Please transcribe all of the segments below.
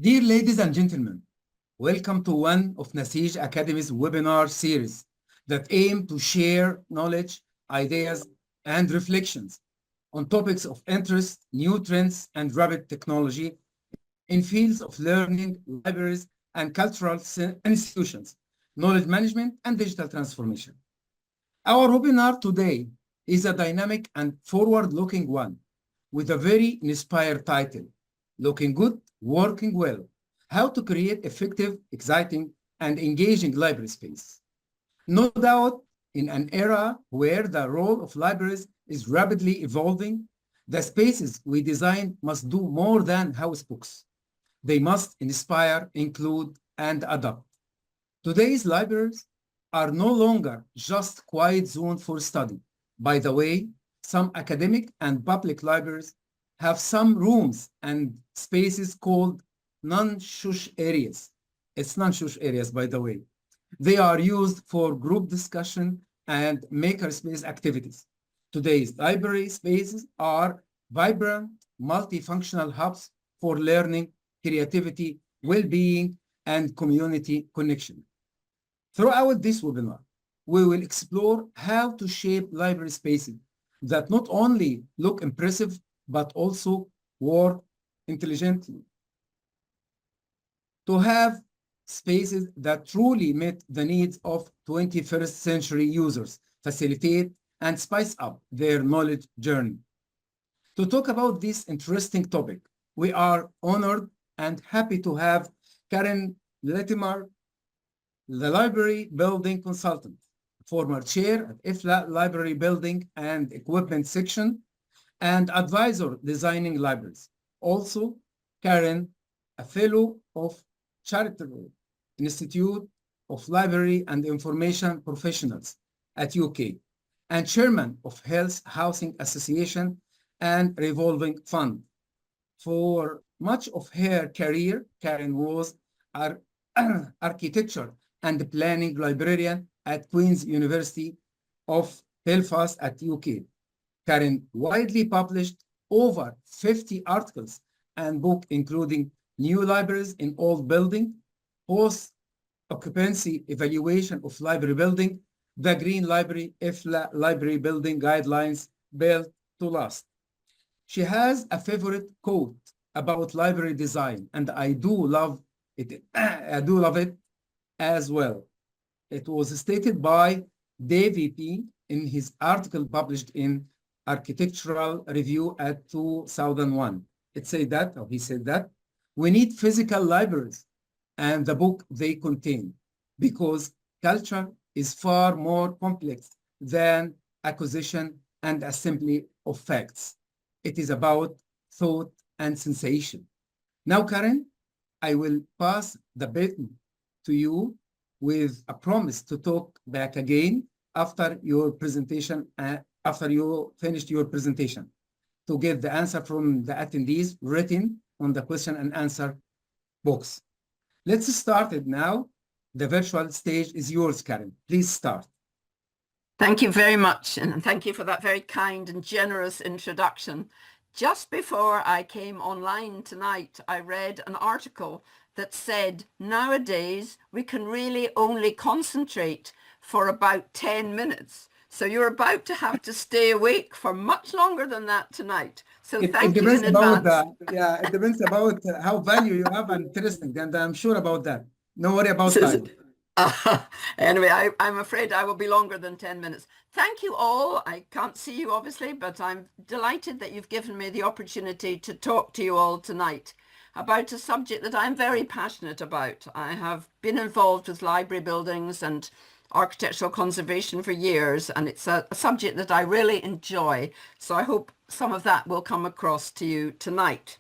Dear ladies and gentlemen, welcome to one of Naseej Academy's webinar series that aim to share knowledge, ideas, and reflections on topics of interest, new trends, and rapid technology in fields of learning, libraries, and cultural institutions, knowledge management, and digital transformation. Our webinar today is a dynamic and forward-looking one with a very inspired title, Looking Good, Working Well, How to Create Effective, Exciting, and Engaging Library Space. No doubt, in an era where the role of libraries is rapidly evolving, the spaces we design must do more than house books. They must inspire, include, and adapt. Today's libraries are no longer just quiet zones for study. By the way, some academic and public libraries have some rooms and spaces called non-shush areas. It's non-shush areas, by the way. They are used for group discussion and makerspace activities. Today's library spaces are vibrant, multifunctional hubs for learning, creativity, well-being, and community connection. Throughout this webinar, we will explore how to shape library spaces that not only look impressive, but also work intelligently. To have spaces that truly meet the needs of 21st century users, facilitate and spice up their knowledge journey. To talk about this interesting topic, we are honored and happy to have Karen Latimer, the Library Building Consultant, former chair at IFLA Library Building and Equipment Section, and advisor designing libraries. Also, Karen, a fellow of Charitable Institute of Library and Information Professionals at UK, and chairman of Health Housing Association and Revolving Fund. For much of her career, Karen was an architecture and planning librarian at Queen's University of Belfast at UK. Karen widely published over 50 articles and books, including New Libraries in Old Building, Post-occupancy Evaluation of Library Building, The Green Library, IFLA Library Building Guidelines, Built to Last. She has a favorite quote about library design, and I do love it. As well. It was stated by Davey P. in his article published in Architectural Review at 2001. It said that, or he said that, we need physical libraries and the book they contain, because culture is far more complex than acquisition and assembly of facts. It is about thought and sensation. Now, Karen, I will pass the baton to you with a promise to talk back again after your presentation, after you finished your presentation, to get the answer from the attendees written on the question and answer box. Let's start it now. The virtual stage is yours, Karen. Please start. Thank you very much, and thank you for that very kind and generous introduction. Just before I came online tonight, I read an article that said nowadays we can really only concentrate for about 10 minutes. So you're about to have to stay awake for much longer than that tonight. So thank you in advance. It depends about how value you have and interesting, and I'm sure about that. No worry about time. Anyway, I'm afraid I will be longer than 10 minutes. Thank you all. I can't see you obviously, but I'm delighted that you've given me the opportunity to talk to you all tonight about a subject that I'm very passionate about. I have been involved with library buildings and architectural conservation for years, and it's a subject that I really enjoy. So I hope some of that will come across to you tonight.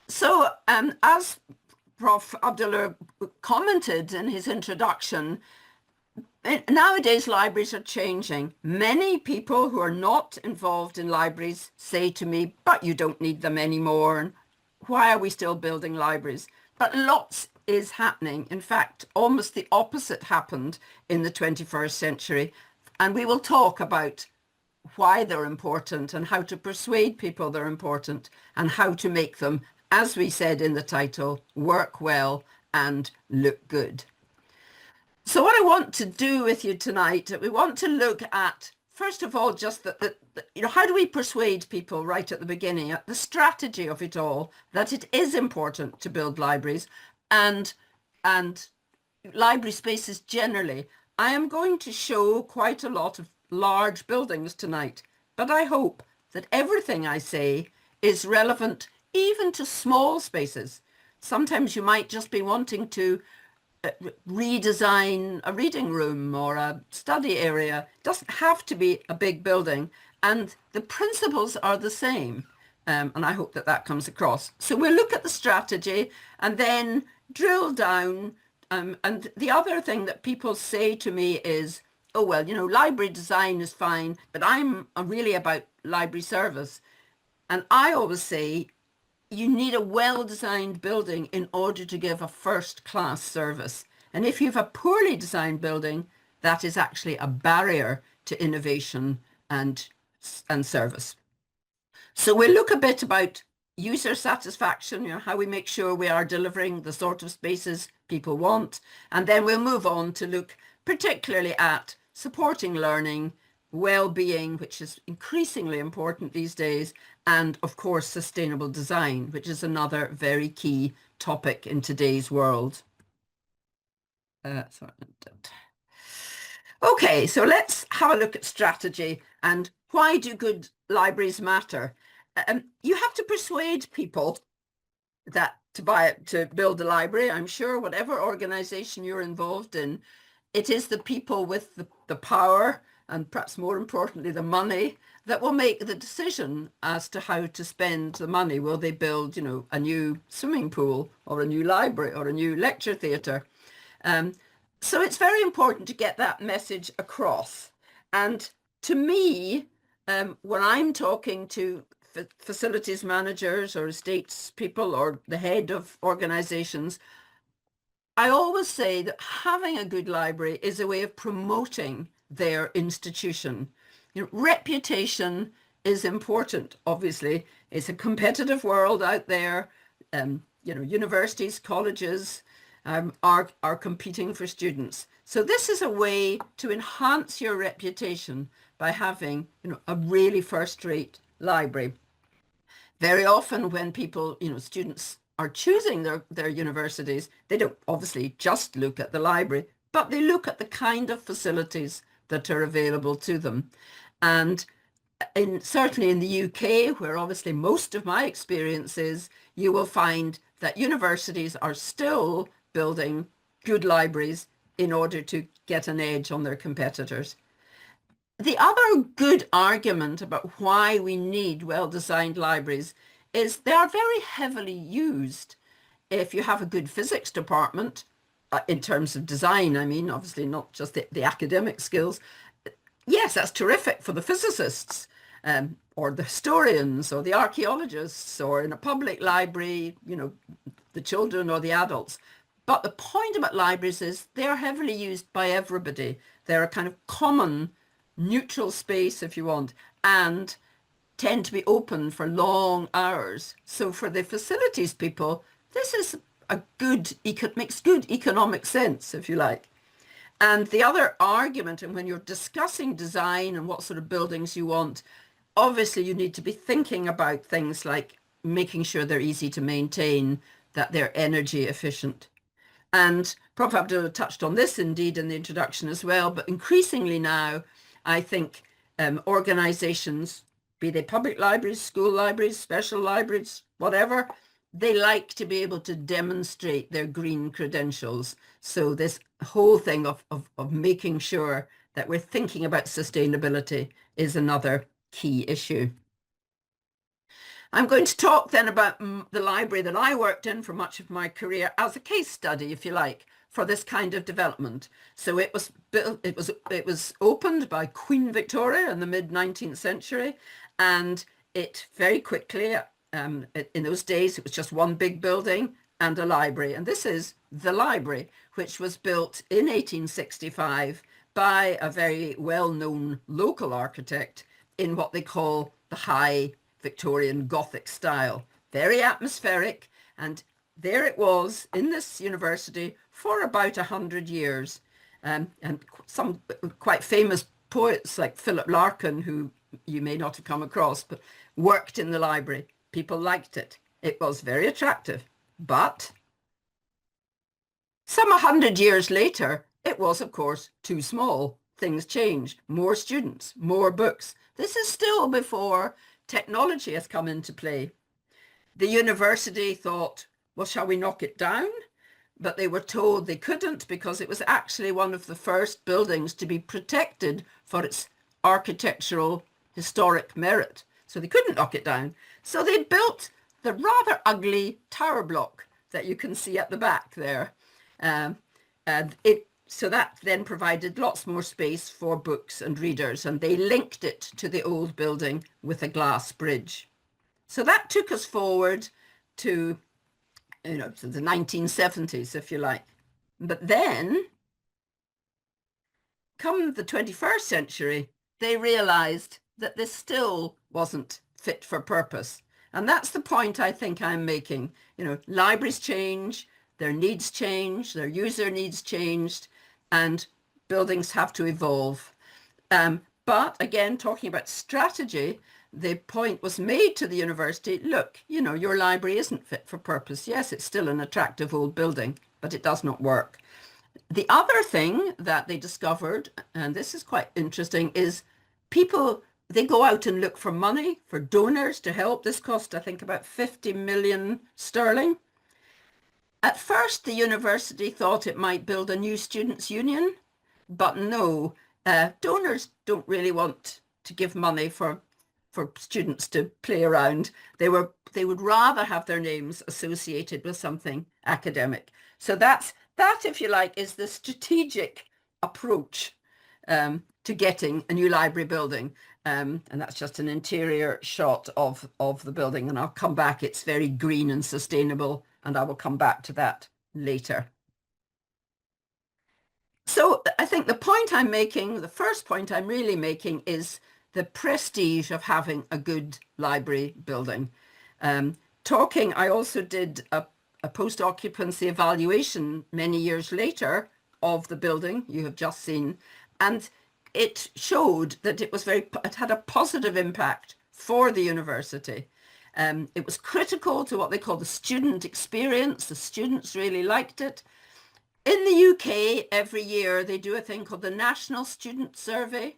So as Prof. Abdullah commented in his introduction, nowadays libraries are changing. Many people who are not involved in libraries say to me, but you don't need them anymore, and why are we still building libraries? But lots is happening. In fact, almost the opposite happened in the 21st century. And we will talk about why they're important and how to persuade people they're important and how to make them as we said in the title, work well and look good. So what I want to do with you tonight, we want to look at, first of all, just how do we persuade people right at the beginning, at the strategy of it all, that it is important to build libraries and library spaces generally. I am going to show quite a lot of large buildings tonight, but I hope that everything I say is relevant even to small spaces. Sometimes you might just be wanting to redesign a reading room or a study area. It doesn't have to be a big building, and the principles are the same. And I hope that that comes across. So we'll look at the strategy and then drill down. And the other thing that people say to me is, oh, well, library design is fine, but I'm really about library service. And I always say, you need a well-designed building in order to give a first-class service. And if you have a poorly designed building, that is actually a barrier to innovation and service. So we'll look a bit about user satisfaction, how we make sure we are delivering the sort of spaces people want. And then we'll move on to look particularly at supporting learning, well-being, which is increasingly important these days, and of course sustainable design, which is another very key topic in today's world. Okay, so let's have a look at strategy and why do good libraries matter? You have to persuade people that to build a library. I'm sure whatever organization you're involved in, it is the people with the power and perhaps more importantly the money that will make the decision as to how to spend the money. Will they build, a new swimming pool or a new library or a new lecture theatre? So it's very important to get that message across. And to me, when I'm talking to facilities managers or estates people or the head of organizations, I always say that having a good library is a way of promoting their institution. Reputation is important, obviously. It's a competitive world out there. Universities, colleges are competing for students. So this is a way to enhance your reputation by having a really first-rate library. Very often when people, students are choosing their universities, they don't obviously just look at the library, but they look at the kind of facilities that are available to them. And certainly in the UK, where obviously most of my experience is, you will find that universities are still building good libraries in order to get an edge on their competitors. The other good argument about why we need well-designed libraries is they are very heavily used. If you have a good physics department, in terms of design, I mean, obviously not just the academic skills, yes, that's terrific for the physicists or the historians or the archaeologists, or in a public library, the children or the adults. But the point about libraries is they're heavily used by everybody. They're a kind of common neutral space, if you want, and tend to be open for long hours. So for the facilities people, this is makes good economic sense, if you like. And the other argument, and when you're discussing design and what sort of buildings you want, obviously you need to be thinking about things like making sure they're easy to maintain, that they're energy efficient. And Prof. Abdullah touched on this indeed in the introduction as well, but increasingly now, I think organizations, be they public libraries, school libraries, special libraries, whatever, they like to be able to demonstrate their green credentials. So this whole thing of making sure that we're thinking about sustainability is another key issue. I'm going to talk then about the library that I worked in for much of my career as a case study, if you like, for this kind of development. So it was built, it was opened by Queen Victoria in the mid-19th century, and it very quickly, in those days, it was just one big building and a library. And this is the library, which was built in 1865 by a very well-known local architect in what they call the High Victorian Gothic style. very atmospheric, and there it was in this university for about 100 years. And some quite famous poets like Philip Larkin, who you may not have come across, but worked in the library. People liked it. It was very attractive. But some 100 years later, it was, of course, too small. Things changed. More students, more books. This is still before technology has come into play. The university thought, well, shall we knock it down? But they were told they couldn't because it was actually one of the first buildings to be protected for its architectural historic merit. So they couldn't knock it down. So they built the rather ugly tower block that you can see at the back there. So that then provided lots more space for books and readers, and they linked it to the old building with a glass bridge. So that took us forward to, to the 1970s, if you like. But then, come the 21st century, they realized that this still wasn't fit for purpose. And that's the point I think I'm making. Libraries change, their needs change, their user needs changed, and buildings have to evolve. But again, talking about strategy, the point was made to the university, look, your library isn't fit for purpose. Yes, it's still an attractive old building, but it does not work. The other thing that they discovered, and this is quite interesting, is people, they go out and look for money, for donors to help. This cost, I think, about 50 million sterling. At first, the university thought it might build a new students' union, but no, donors don't really want to give money for students to play around. They would rather have their names associated with something academic. So that, if you like, is the strategic approach to getting a new library building. And that's just an interior shot of the building. And I'll come back. It's very green and sustainable. And I will come back to that later. So I think the point I'm making, the first point I'm really making, is the prestige of having a good library building. I also did a post-occupancy evaluation many years later of the building you have just seen, and it showed that it had a positive impact for the university. It was critical to what they call the student experience. The students really liked it. In the UK, every year they do a thing called the National Student Survey,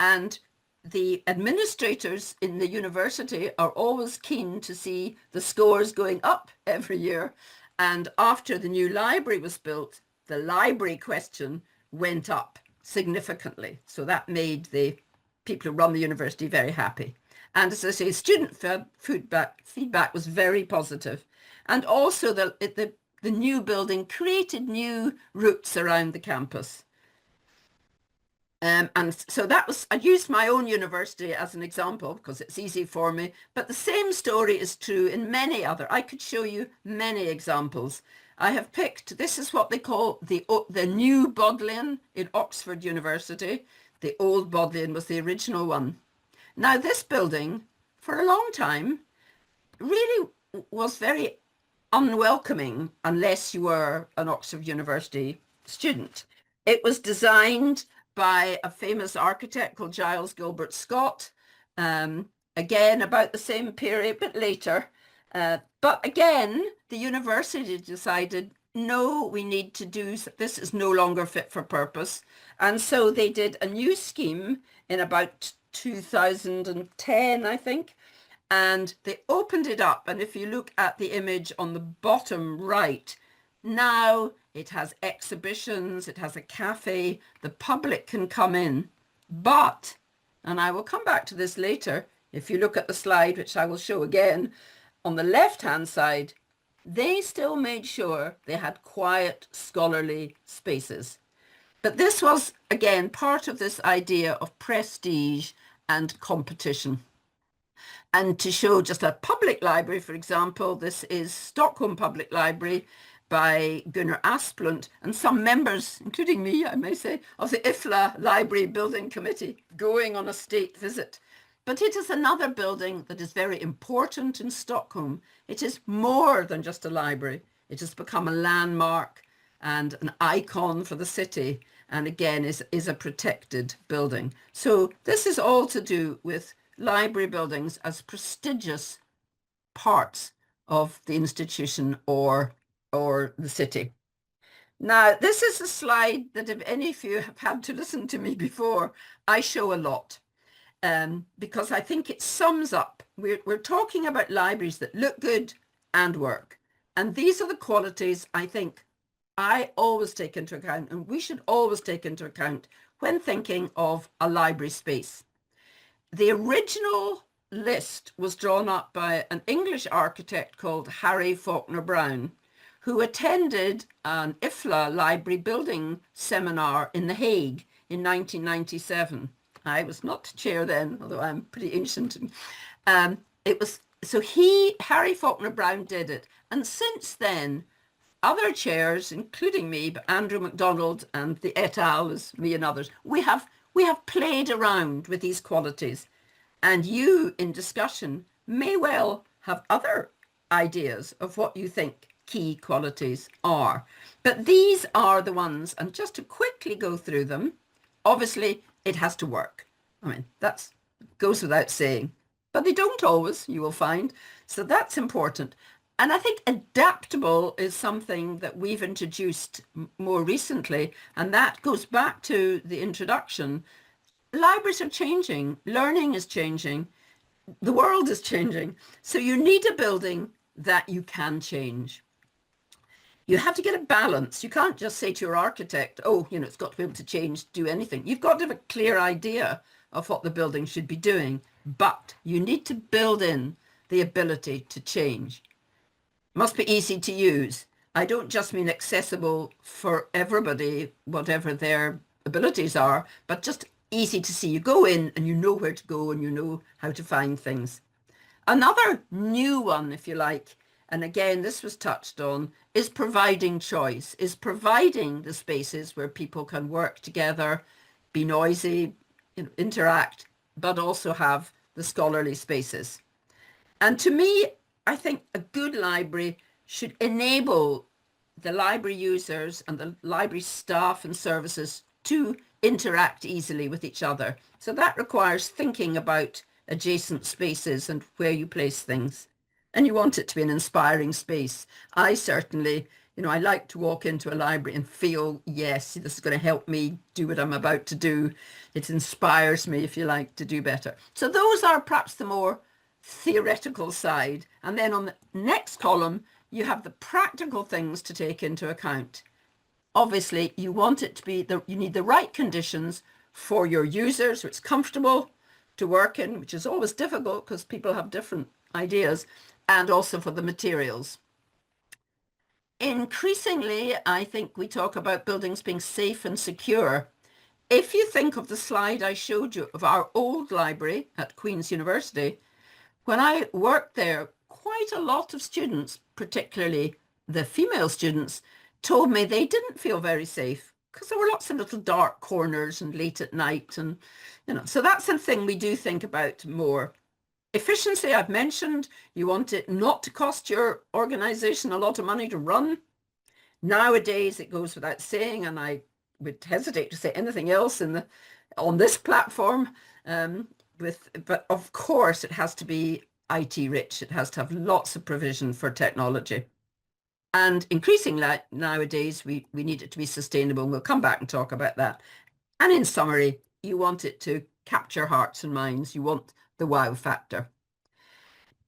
and the administrators in the university are always keen to see the scores going up every year. And after the new library was built, the library question went up significantly. So that made the people who run the university very happy. And as I say, student feedback was very positive. And also the new building created new routes around the campus. And so I used my own university as an example because it's easy for me, but the same story is true in many other. I could show you many examples. I have picked, this is what they call the new Bodleian in Oxford University. The old Bodleian was the original one. Now this building, for a long time, really was very unwelcoming unless you were an Oxford University student. It was designed by a famous architect called Giles Gilbert Scott, again about the same period, but later. But again, the university decided, no, we need to do, this is no longer fit for purpose. And so they did a new scheme in about 2010, I think, and they opened it up. And if you look at the image on the bottom right, now it has exhibitions, it has a cafe, the public can come in. But, and I will come back to this later, if you look at the slide, which I will show again, on the left-hand side, they still made sure they had quiet, scholarly spaces. But this was, again, part of this idea of prestige and competition. And to show just a public library, for example, this is Stockholm Public Library by Gunnar Asplund, and some members, including me, I may say, of the IFLA Library Building Committee going on a state visit. But it is another building that is very important in Stockholm. It is more than just a library. It has become a landmark and an icon for the city, and again is a protected building. So this is all to do with library buildings as prestigious parts of the institution or the city. Now, this is a slide that if any of you have had to listen to me before, I show a lot. Because I think it sums up, we're talking about libraries that look good and work. And these are the qualities I think I always take into account, and we should always take into account when thinking of a library space. The original list was drawn up by an English architect called Harry Faulkner Brown, who attended an IFLA Library Building Seminar in The Hague in 1997. I was not chair then, although I'm pretty ancient. Harry Faulkner Brown did it. And since then, other chairs, including me, but Andrew MacDonald and the et al, as me and others, we have played around with these qualities. And you, in discussion, may well have other ideas of what you think key qualities are. But these are the ones, and just to quickly go through them, obviously, it has to work. I mean, that goes without saying, but they don't always, you will find. So that's important. And I think adaptable is something that we've introduced more recently, and that goes back to the introduction. Libraries are changing, learning is changing, the world is changing. So you need a building that you can change. You have to get a balance. You can't just say to your architect, oh, it's got to be able to change, do anything. You've got to have a clear idea of what the building should be doing, but you need to build in the ability to change. Must be easy to use. I don't just mean accessible for everybody, whatever their abilities are, but just easy to see. You go in and you know where to go and you know how to find things. Another new one, if you like, and again, this was touched on, is providing choice, is providing the spaces where people can work together, be noisy, interact, but also have the scholarly spaces. And to me, I think a good library should enable the library users and the library staff and services to interact easily with each other. So that requires thinking about adjacent spaces and where you place things. And you want it to be an inspiring space. I certainly, I like to walk into a library and feel, yes, this is going to help me do what I'm about to do. It inspires me, if you like, to do better. So those are perhaps the more theoretical side. And then on the next column, you have the practical things to take into account. Obviously, you want it to be, you need the right conditions for your users, so it's comfortable to work in, which is always difficult because people have different ideas, and also for the materials. Increasingly, I think we talk about buildings being safe and secure. If you think of the slide I showed you of our old library at Queen's University, when I worked there, quite a lot of students, particularly the female students, told me they didn't feel very safe because there were lots of little dark corners and late at night. And, so that's the thing we do think about more. Efficiency, I've mentioned, you want it not to cost your organization a lot of money to run. Nowadays, it goes without saying, and I would hesitate to say anything else on this platform, but of course it has to be IT rich. It has to have lots of provision for technology. And increasingly nowadays, we need it to be sustainable. And we'll come back and talk about that. And in summary, you want it to capture hearts and minds. You want the wow factor.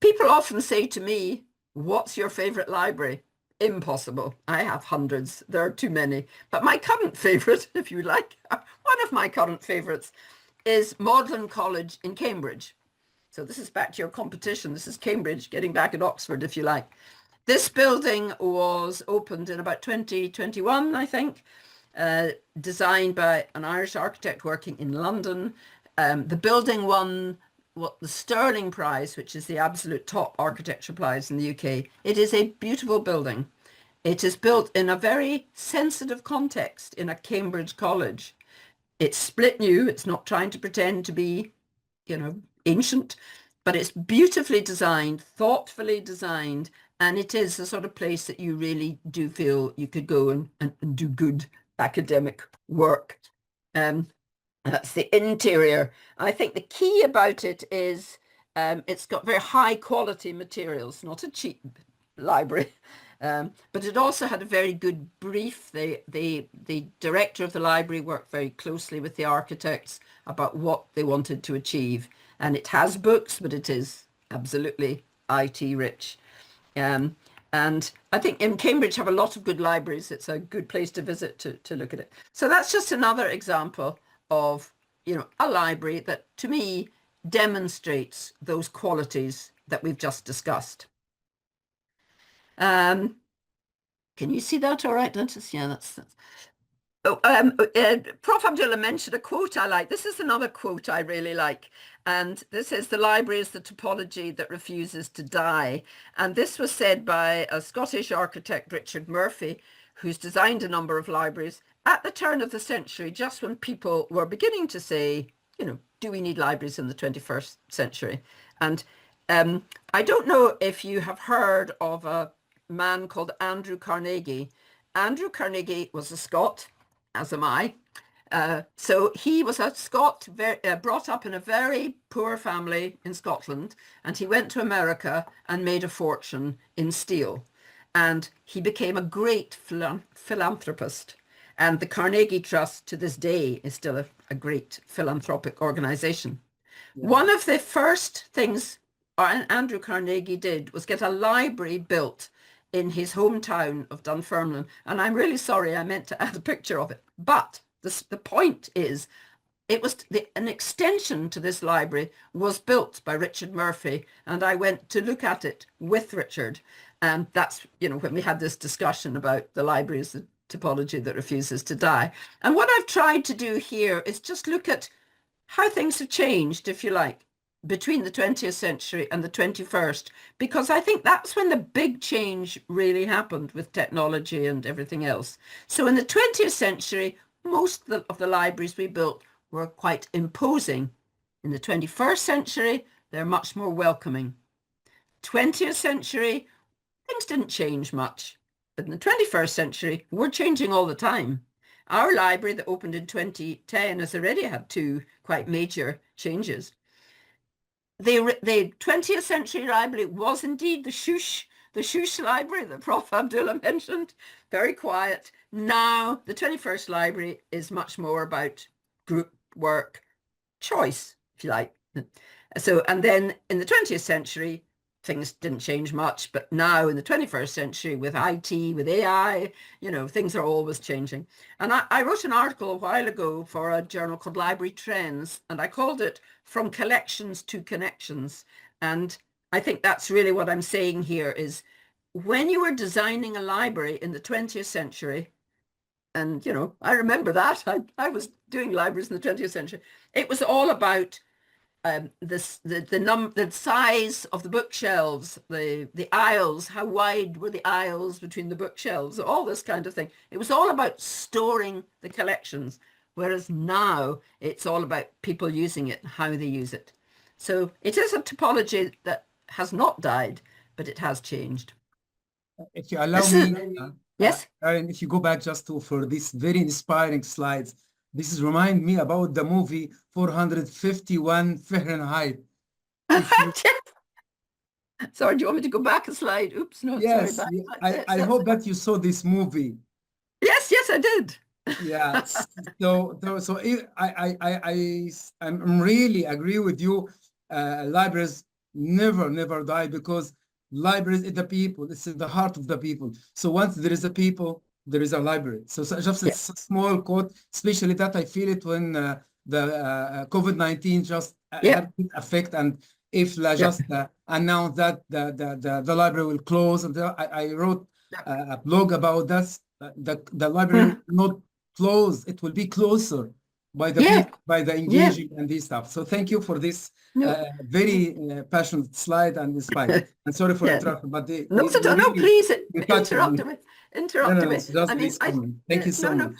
People often say to me, what's your favorite library? Impossible. I have hundreds. There are too many. But my current favorite, if you like, one of my current favorites is Magdalen College in Cambridge. So this is back to your competition. This is Cambridge, getting back at Oxford, if you like. This building was opened in about 2021, I think, designed by an Irish architect working in London. The building won the Sterling Prize, which is the absolute top architecture prize in the UK. It is a beautiful building. It is built in a very sensitive context in a Cambridge college. It's split new. It's not trying to pretend to be, ancient, but it's beautifully designed, thoughtfully designed, and it is the sort of place that you really do feel you could go and do good academic work. That's the interior. I think the key about it is it's got very high quality materials, not a cheap library. But it also had a very good brief. The director of the library worked very closely with the architects about what they wanted to achieve. And it has books, but it is absolutely IT rich. And I think in Cambridge have a lot of good libraries. It's a good place to visit to look at it. So that's just another example of, you know, a library that to me demonstrates those qualities that we've just discussed. Can you see that all right? Yeah, that's Prof. Abdullah mentioned a quote I like. This is another quote I really like. And this is, "The library is the topology that refuses to die." And this was said by a Scottish architect, Richard Murphy, who's designed a number of libraries at the turn of the century, just when people were beginning to say, you know, do we need libraries in the 21st century? And I don't know if you have heard of a man called Andrew Carnegie. Andrew Carnegie was a Scot, as am I. So he was a Scot, brought up in a very poor family in Scotland, and he went to America and made a fortune in steel. And he became a great philanthropist. And the Carnegie Trust to this day is still a great philanthropic organization. Yeah. One of the first things Andrew Carnegie did was get a library built in his hometown of Dunfermline. And I'm really sorry, I meant to add a picture of it. But the point is, it was an extension to this library was built by Richard Murphy. And I went to look at it with Richard. And that's, you know, when we had this discussion about the library as the topology that refuses to die. And what I've tried to do here is just look at how things have changed, if you like, between the 20th century and the 21st, because I think that's when the big change really happened with technology and everything else. So in the 20th century, most of the libraries we built were quite imposing. In the 21st century, they're much more welcoming. 20th century, things didn't change much. But in the 21st century, we're changing all the time. Our library that opened in 2010 has already had two quite major changes. The 20th century library was indeed the Shush library that Prof. Abdullah mentioned, very quiet. Now, the 21st library is much more about group work, choice, if you like. So, and then in the 20th century, things didn't change much, but now in the 21st century with IT, with AI, you know, things are always changing. And I wrote an article a while ago for a journal called Library Trends, and I called it From Collections to Connections. And I think that's really what I'm saying here is when you were designing a library in the 20th century, and, you know, I remember that, I was doing libraries in the 20th century, it was all about the size of the bookshelves, the aisles, how wide were the aisles between the bookshelves, all this kind of thing. It was all about storing the collections, whereas now it's all about people using it and how they use it. So it is a topology that has not died, but it has changed. If you allow me, yes, Erin, if you go back just for these very inspiring slides, this is remind me about the movie 451 Fahrenheit. Sorry, do you want me to go back a slide? Oops, no, yes, sorry. I hope that you saw this movie. Yes, I did. Yeah, so I'm really agree with you. Libraries never die because libraries is the people. It's in the heart of the people. So once there is a people, there is a library. So just a small quote, especially that I feel it when the COVID-19 just had a big effect, and IFLA just announced that the library will close. And I wrote a blog about this. The library will not close; it will be closer by the Yeah, people, by the yeah. engaging and this stuff. So thank you for this No, very passionate slide and inspired. And sorry for yeah. interrupting, but Not at you all. No, really please you touched interrupt me. me. No, Interrupt no, me. it's just I mean, this comment. Thank you so no, much.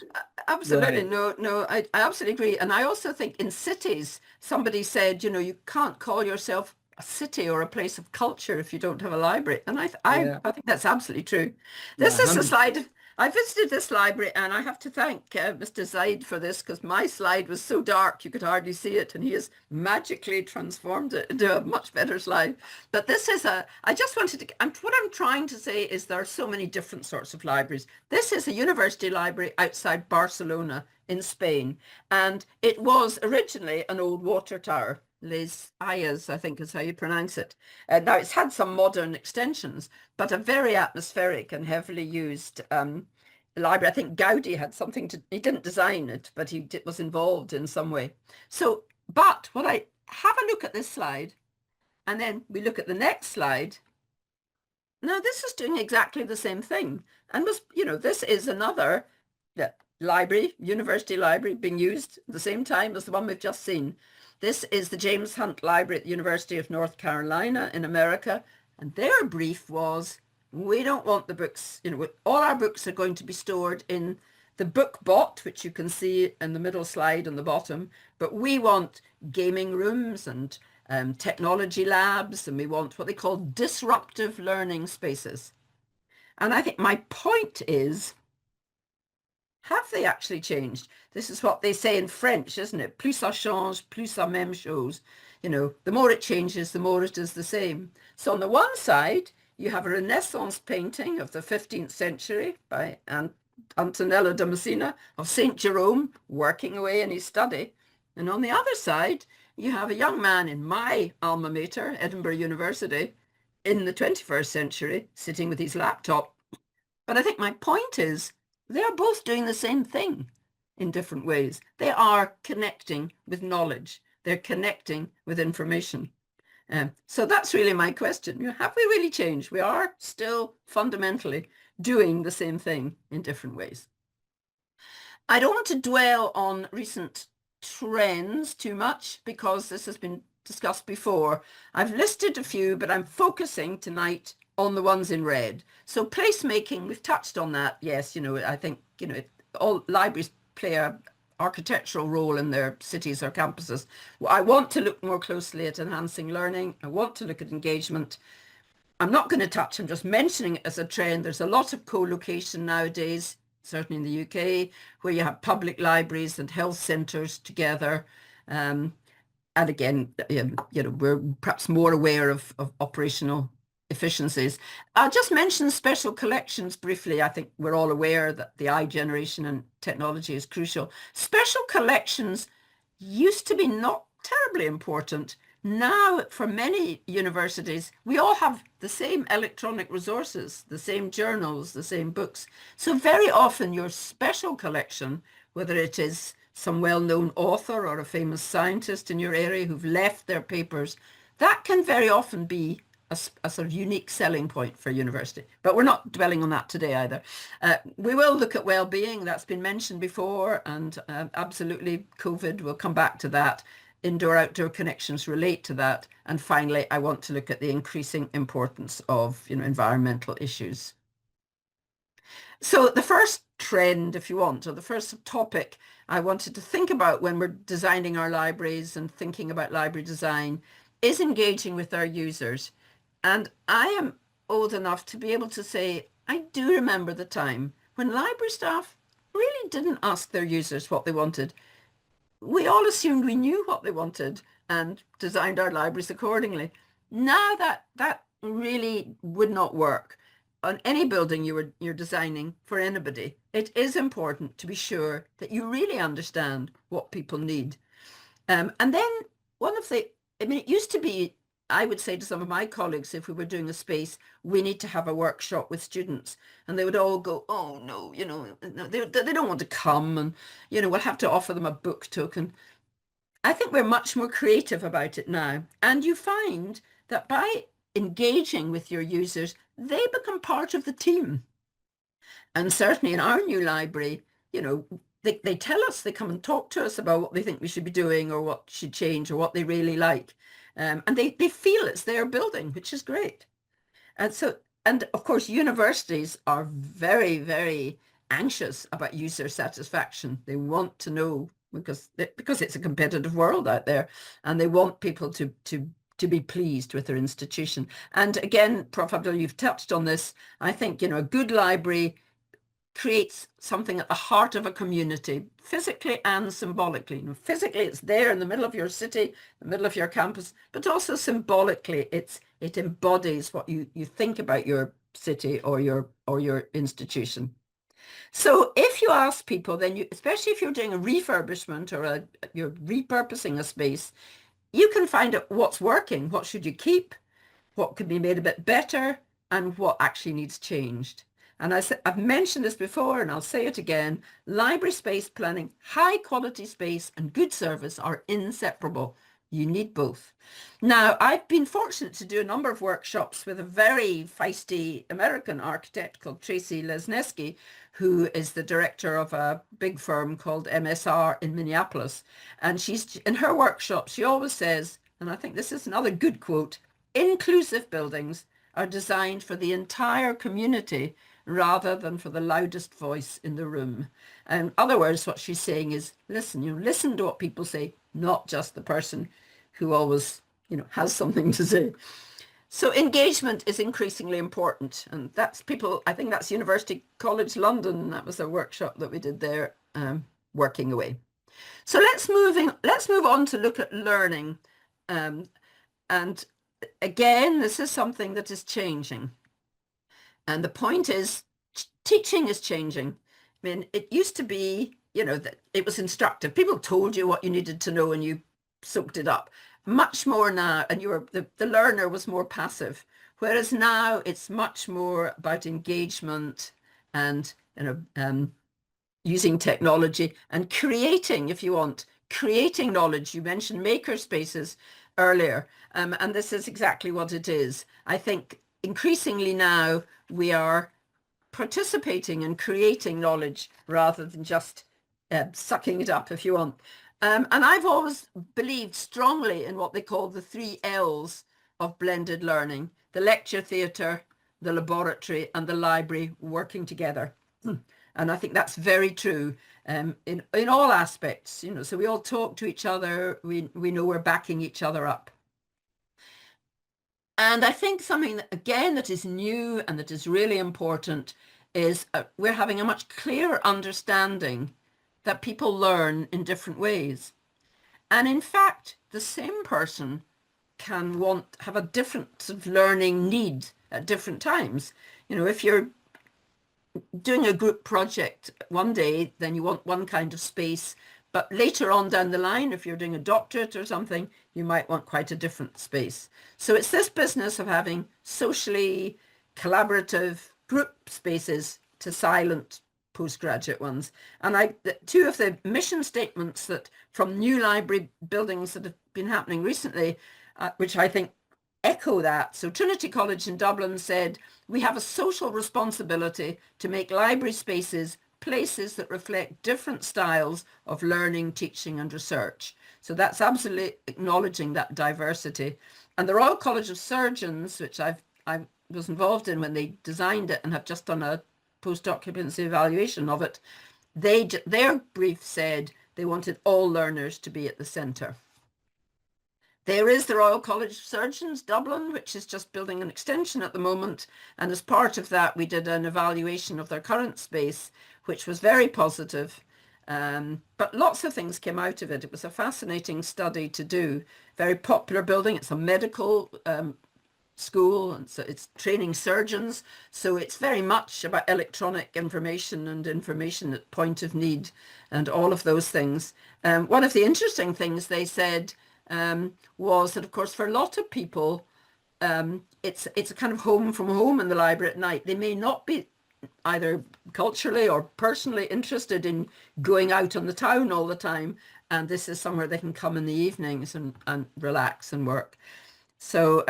absolutely. ahead. No, I absolutely agree. And I also think in cities, somebody said, you know, you can't call yourself a city or a place of culture if you don't have a library. And Yeah, I think that's absolutely true. yeah, This is a 100. slide. I visited this library and I have to thank Mr. Zaid for this because my slide was so dark you could hardly see it and he has magically transformed it into a much better slide. But this is I just wanted to, what I'm trying to say is there are so many different sorts of libraries. This is a university library outside Barcelona in Spain and it was originally an old water tower. Les Ayas, I think is how you pronounce it. Now it's had some modern extensions, but a very atmospheric and heavily used library. I think Gaudi had something to, he didn't design it, but he was involved in some way. So, but what I have a look at this slide, and then we look at the next slide. Now this is doing exactly the same thing. And was, you know, this is another library, university library being used at the same time as the one we've just seen. This is the James Hunt Library at the University of North Carolina in America. And their brief was, we don't want the books, you know, all our books are going to be stored in the book bot, which you can see in the middle slide on the bottom, but we want gaming rooms and technology labs, and we want what they call disruptive learning spaces. And I think my point is, have they actually changed? This is what they say in French, isn't it? Plus ça change, plus ça même chose. You know, the more it changes, the more it is the same. So on the one side, you have a Renaissance painting of the 15th century by Antonello da Messina of St. Jerome working away in his study. And on the other side, you have a young man in my alma mater, Edinburgh University, in the 21st century, sitting with his laptop. But I think my point is, they are both doing the same thing in different ways. They are connecting with knowledge. They're connecting with information. So that's really my question. Have we really changed? We are still fundamentally doing the same thing in different ways. I don't want to dwell on recent trends too much because this has been discussed before. I've listed a few, but I'm focusing tonight on the ones in red. So placemaking, we've touched on that. Yes, you know, I think, you know, all libraries play a architectural role in their cities or campuses. I want to look more closely at enhancing learning. I want to look at engagement. I'm not going to touch, I'm just mentioning it as a trend. There's a lot of co-location nowadays, certainly in the UK, where you have public libraries and health centres together. And again, you know, we're perhaps more aware of operational efficiencies. I'll just mention special collections briefly. I think we're all aware that the iGeneration and technology is crucial. Special collections used to be not terribly important. Now, for many universities, we all have the same electronic resources, the same journals, the same books. So very often your special collection, whether it is some well-known author or a famous scientist in your area who've left their papers, that can very often be a sort of unique selling point for a university. But we're not dwelling on that today either. We will look at well-being. That's been mentioned before, and absolutely COVID, we'll come back to that. Indoor-outdoor connections relate to that. And finally, I want to look at the increasing importance of, you know, environmental issues. So the first trend, if you want, or the first topic I wanted to think about when we're designing our libraries and thinking about library design is engaging with our users. And I am old enough to be able to say, I do remember the time when library staff really didn't ask their users what they wanted. We all assumed we knew what they wanted and designed our libraries accordingly. Now that really would not work. On any building you're designing for anybody, it is important to be sure that you really understand what people need. And then it used to be, I would say to some of my colleagues, if we were doing a space, we need to have a workshop with students. And they would all go, oh, no, you know, they don't want to come. And, you know, we'll have to offer them a book token. I think we're much more creative about it now. And you find that by engaging with your users, they become part of the team. And certainly in our new library, you know, they tell us, they come and talk to us about what they think we should be doing or what should change or what they really like. And they feel it's their building, which is great. And of course, universities are very, very anxious about user satisfaction. They want to know because it's a competitive world out there, and they want people to be pleased with their institution. And again, Prof. Abdul, you've touched on this. I think, a good library creates something at the heart of a community, physically and symbolically. Physically, it's there in the middle of your city, the middle of your campus, but also symbolically, it embodies what you think about your city or your institution. So if you ask people, then especially if you're doing a refurbishment or you're repurposing a space, you can find out what's working, what should you keep, what could be made a bit better, and what actually needs changed. And I've mentioned this before, and I'll say it again, library space planning, high quality space and good service are inseparable. You need both. Now, I've been fortunate to do a number of workshops with a very feisty American architect called Tracy Lesneski, who is the director of a big firm called MSR in Minneapolis. And in her workshop, she always says, and I think this is another good quote, inclusive buildings are designed for the entire community rather than for the loudest voice in the room. In other words, what she's saying is, listen to what people say, not just the person who always, has something to say. So engagement is increasingly important. And I think that's University College London. That was a workshop that we did there, working away. So let's move on to look at learning. And again, this is something that is changing. And the point is, teaching is changing. I mean, it used to be, that it was instructive. People told you what you needed to know and you soaked it up. Much more now, and the learner was more passive. Whereas now it's much more about engagement and, using technology and creating, if you want, creating knowledge. You mentioned maker spaces earlier, and this is exactly what it is. I think increasingly now we are participating in creating knowledge rather than just sucking it up, if you want. And I've always believed strongly in what they call the 3 L's of blended learning: the lecture theatre, the laboratory, and the library working together. And I think that's very true in all aspects. So we all talk to each other. We know we're backing each other up. And I think something that, again, that is new and that is really important is we're having a much clearer understanding that people learn in different ways. And in fact, the same person can have a different sort of learning need at different times. If you're doing a group project one day, then you want one kind of space. But later on down the line, if you're doing a doctorate or something, you might want quite a different space. So it's this business of having socially collaborative group spaces to silent postgraduate ones. And 2 of the mission statements that from new library buildings that have been happening recently, which I think echo that. So Trinity College in Dublin said, we have a social responsibility to make library spaces places that reflect different styles of learning, teaching, and research. So that's absolutely acknowledging that diversity. And the Royal College of Surgeons, which I was involved in when they designed it and have just done a post-occupancy evaluation of it, their brief said they wanted all learners to be at the centre. There is the Royal College of Surgeons, Dublin, which is just building an extension at the moment. And as part of that, we did an evaluation of their current space, which was very positive. But lots of things came out of it. It was a fascinating study to do. Very popular building. It's a medical school, and so it's training surgeons. So it's very much about electronic information and information at point of need and all of those things. One of the interesting things they said was that, of course, for a lot of people, it's a kind of home from home in the library at night. They may not be either culturally or personally interested in going out on the town all the time, and this is somewhere they can come in the evenings and relax and work. So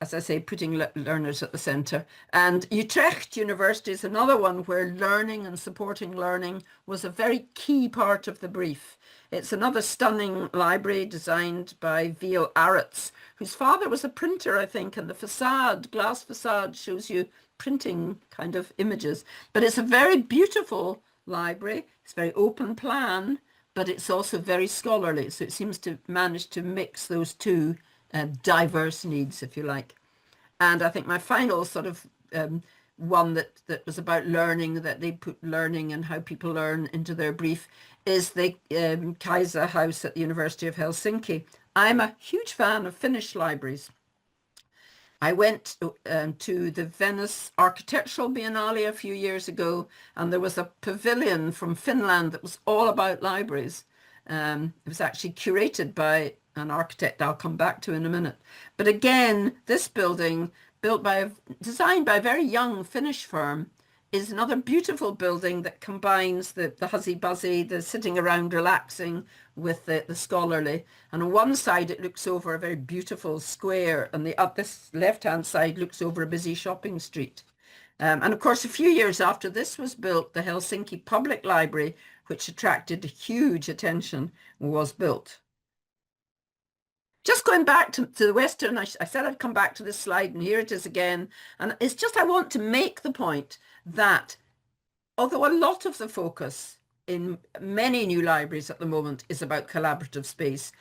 as I say, putting learners at the centre. And Utrecht University is another one where learning and supporting learning was a very key part of the brief. It's another stunning library designed by Viel Arets, whose father was a printer, I think, and the facade, glass facade, shows you printing kind of images. But it's a very beautiful library. It's very open plan, but it's also very scholarly. So it seems to manage to mix those two diverse needs, if you like. And I think my final sort of one that was about learning, that they put learning and how people learn into their brief, is the Kaisa House at the University of Helsinki. I'm a huge fan of Finnish libraries. I went to the Venice Architectural Biennale a few years ago, and there was a pavilion from Finland that was all about libraries. It was actually curated by an architect I'll come back to in a minute. But again, this building, designed by a very young Finnish firm, is another beautiful building that combines the huzzy-buzzy, the sitting around relaxing, with the scholarly. And on one side, it looks over a very beautiful square, and this left-hand side looks over a busy shopping street. And of course, a few years after this was built, the Helsinki Public Library, which attracted huge attention, was built. Just going back to the Western, I said I'd come back to this slide, and here it is again. And it's just, I want to make the point that although a lot of the focus in many new libraries at the moment is about collaborative space,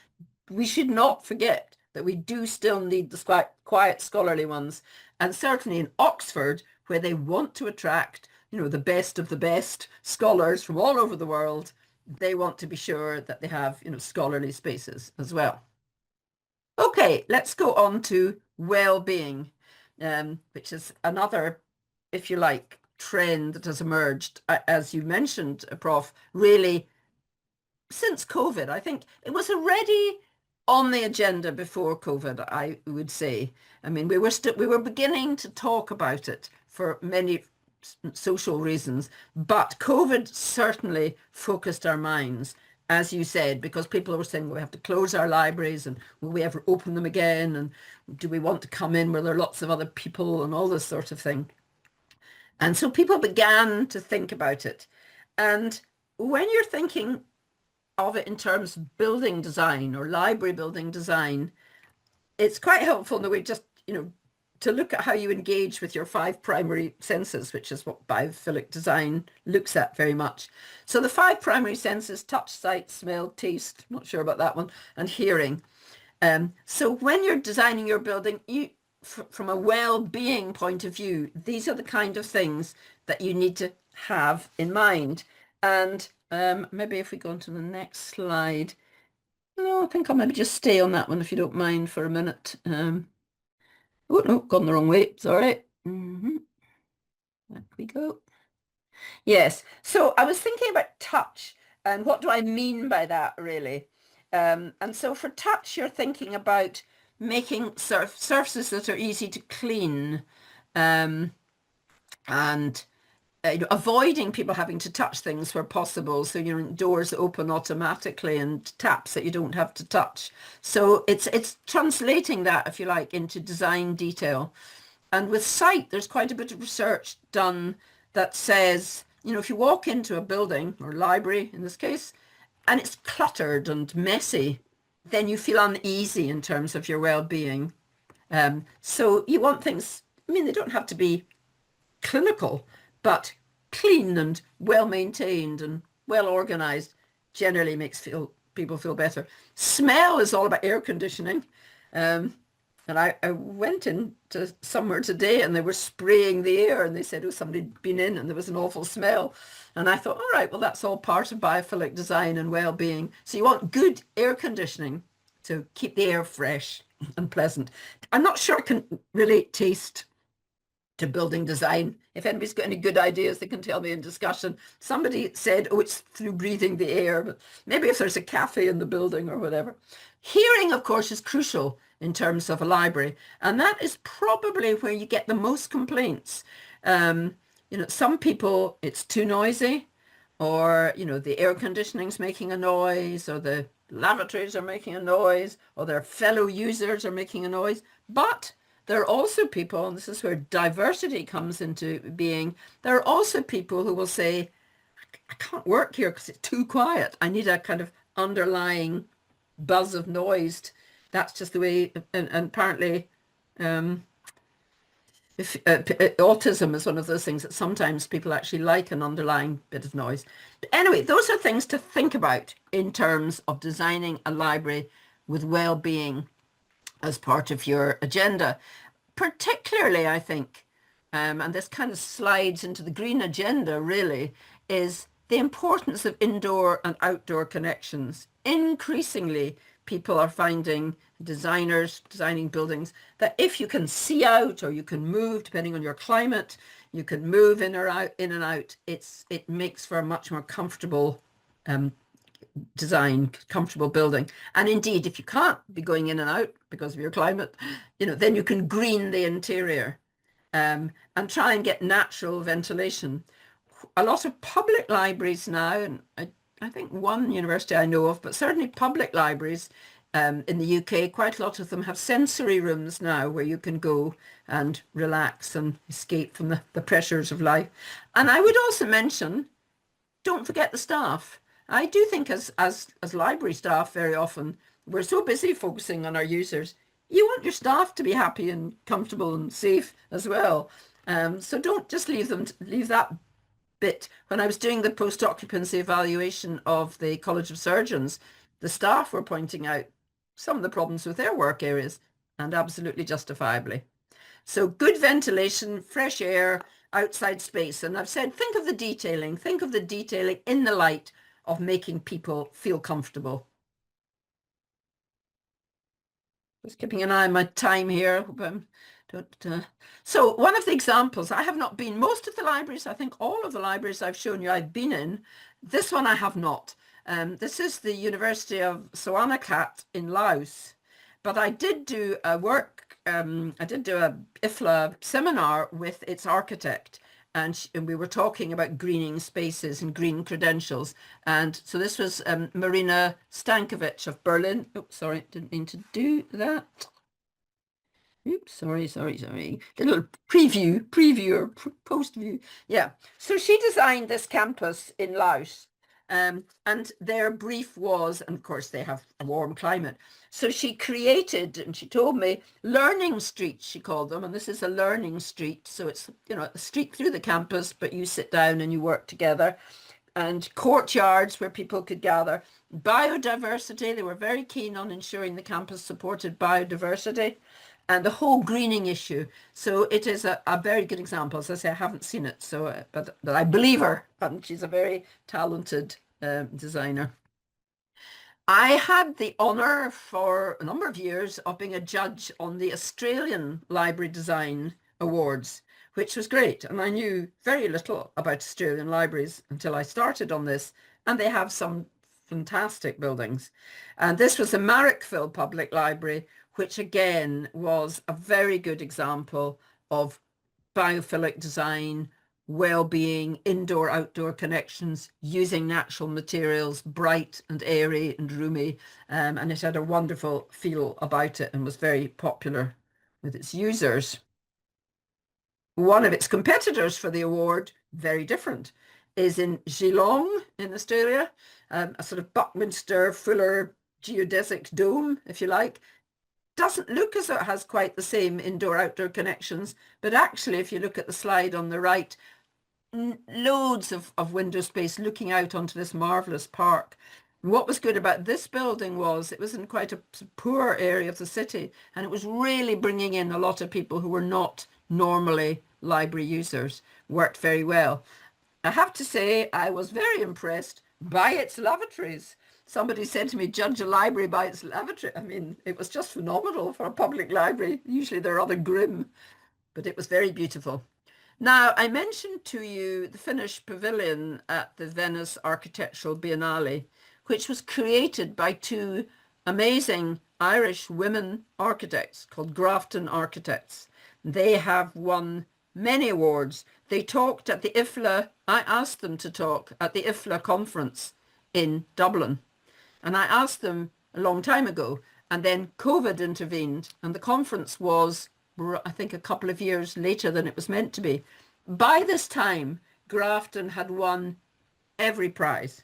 we should not forget that we do still need the quiet scholarly ones. And certainly in Oxford, where they want to attract, the best of the best scholars from all over the world, they want to be sure that they have, scholarly spaces as well. Okay, let's go on to well-being, which is another, if you like, trend that has emerged, as you mentioned, Prof, really since COVID. I think it was already on the agenda before COVID, I would say. I mean, we were beginning to talk about it for many social reasons, but COVID certainly focused our minds, as you said, because people were saying, we have to close our libraries, and will we ever open them again? And do we want to come in where there are lots of other people and all this sort of thing? And so people began to think about it. And when you're thinking of it in terms of building design or library building design, it's quite helpful in the way just, to look at how you engage with your 5 primary senses, which is what biophilic design looks at very much. So the 5 primary senses: touch, sight, smell, taste, not sure about that one, and hearing. So when you're designing your building, from a well-being point of view, these are the kind of things that you need to have in mind. And maybe if we go on to the next slide, no, I think I'll maybe just stay on that one if you don't mind for a minute. Oh, no, gone the wrong way. Sorry. There we go. Yes. So I was thinking about touch, and what do I mean by that, really? And so for touch, you're thinking about making surfaces that are easy to clean, and avoiding people having to touch things where possible. So your doors open automatically and taps that you don't have to touch. So it's translating that, if you like, into design detail. And with sight, there's quite a bit of research done that says, if you walk into a building or library in this case, and it's cluttered and messy, then you feel uneasy in terms of your well-being. So you want things, they don't have to be clinical, but clean and well-maintained and well-organized generally makes people feel better. Smell is all about air conditioning. And I went into somewhere today and they were spraying the air, and they said, oh, somebody'd been in and there was an awful smell. And I thought, all right, well, that's all part of biophilic design and well-being. So you want good air conditioning to keep the air fresh and pleasant. I'm not sure I can relate taste to building design. If anybody's got any good ideas, they can tell me in discussion. Somebody said, oh, it's through breathing the air, but maybe if there's a cafe in the building or whatever. Hearing, of course, is crucial in terms of a library, and that is probably where you get the most complaints. Some people, it's too noisy, or, the air conditioning's making a noise, or the lavatories are making a noise, or their fellow users are making a noise. But there are also people, and this is where diversity comes into being, there are also people who will say, I can't work here because it's too quiet. I need a kind of underlying buzz of noise. That's just the way, and apparently autism is one of those things that sometimes people actually like an underlying bit of noise. But anyway, those are things to think about in terms of designing a library with well-being as part of your agenda. Particularly, I think, and this kind of slides into the green agenda really, is the importance of indoor and outdoor connections. Increasingly, people are finding, designers designing buildings, that if you can see out or you can move, depending on your climate, you can move in or out, in and out, it makes for a much more comfortable design, comfortable building. And indeed, if you can't be going in and out because of your climate, then you can green the interior and try and get natural ventilation. A lot of public libraries now, and I think one university I know of, but certainly public libraries in the UK, quite a lot of them have sensory rooms now where you can go and relax and escape from the pressures of life. And I would also mention, don't forget the staff. I do think as library staff, very often, we're so busy focusing on our users. You want your staff to be happy and comfortable and safe as well. So don't just leave that bit. When I was doing the post-occupancy evaluation of the College of Surgeons, the staff were pointing out some of the problems with their work areas, and absolutely justifiably. So good ventilation, fresh air, outside space. And I've said, think of the detailing in the light of making people feel comfortable. Just keeping an eye on my time here. So one of the examples, I have not been, most of the libraries, I think all of the libraries I've shown you I've been in. This one I have not. This is the University of Sawanakhet in Laos. But I did do a IFLA seminar with its architect, and we were talking about greening spaces and green credentials. And so this was Marina Stankovic of Berlin. Oops, sorry, didn't mean to do that. Oops, sorry. A little preview or post view. Yeah, so she designed this campus in Laos. And their brief was, and of course they have a warm climate, so she created, and she told me, learning streets, she called them, and this is a learning street, so it's a street through the campus, but you sit down and you work together, and courtyards where people could gather. Biodiversity, they were very keen on ensuring the campus supported biodiversity, and the whole greening issue. So it is a very good example. As I say, I haven't seen it, so but I believe her, and she's a very talented designer. I had the honour for a number of years of being a judge on the Australian Library Design Awards, which was great. And I knew very little about Australian libraries until I started on this, and they have some fantastic buildings. And this was the Marrickville Public Library, which again was a very good example of biophilic design, well-being, indoor-outdoor connections, using natural materials, bright and airy and roomy, and it had a wonderful feel about it and was very popular with its users. One of its competitors for the award, very different, is in Geelong in Australia, a sort of Buckminster Fuller geodesic dome, if you like. Doesn't look as though it has quite the same indoor-outdoor connections, but actually, if you look at the slide on the right, loads of window space looking out onto this marvelous park. And what was good about this building was it was in quite a poor area of the city, and it was really bringing in a lot of people who were not normally library users. Worked very well. I have to say, I was very impressed by its lavatories. Somebody said to me, judge a library by its lavatory. I mean, it was just phenomenal for a public library. Usually they're rather grim, but it was very beautiful. Now, I mentioned to you the Finnish pavilion at the Venice Architectural Biennale, which was created by two amazing Irish women architects called Grafton Architects. They have won many awards. They talked at the IFLA, I asked them to talk at the IFLA conference in Dublin. And I asked them a long time ago, and then COVID intervened, and the conference was I think a couple of years later than it was meant to be. By this time, Grafton had won every prize.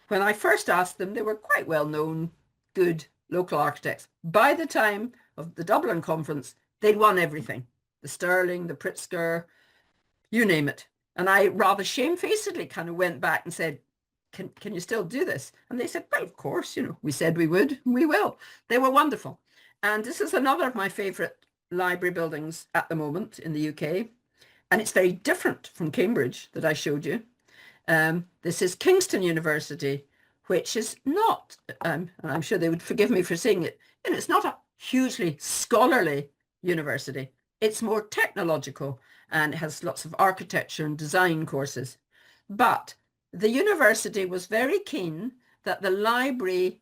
When I first asked them, they were quite well known, good local architects. By the time of the Dublin conference, they'd won everything. The Stirling, the Pritzker, you name it. And I rather shamefacedly kind of went back and said, can you still do this? And they said, well, of course, we said we would, and we will. They were wonderful. And this is another of my favorite library buildings at the moment in the UK. And it's very different from Cambridge that I showed you. This is Kingston University, which is not, and I'm sure they would forgive me for saying it, it's not a hugely scholarly university. It's more technological and has lots of architecture and design courses. But the university was very keen that the library,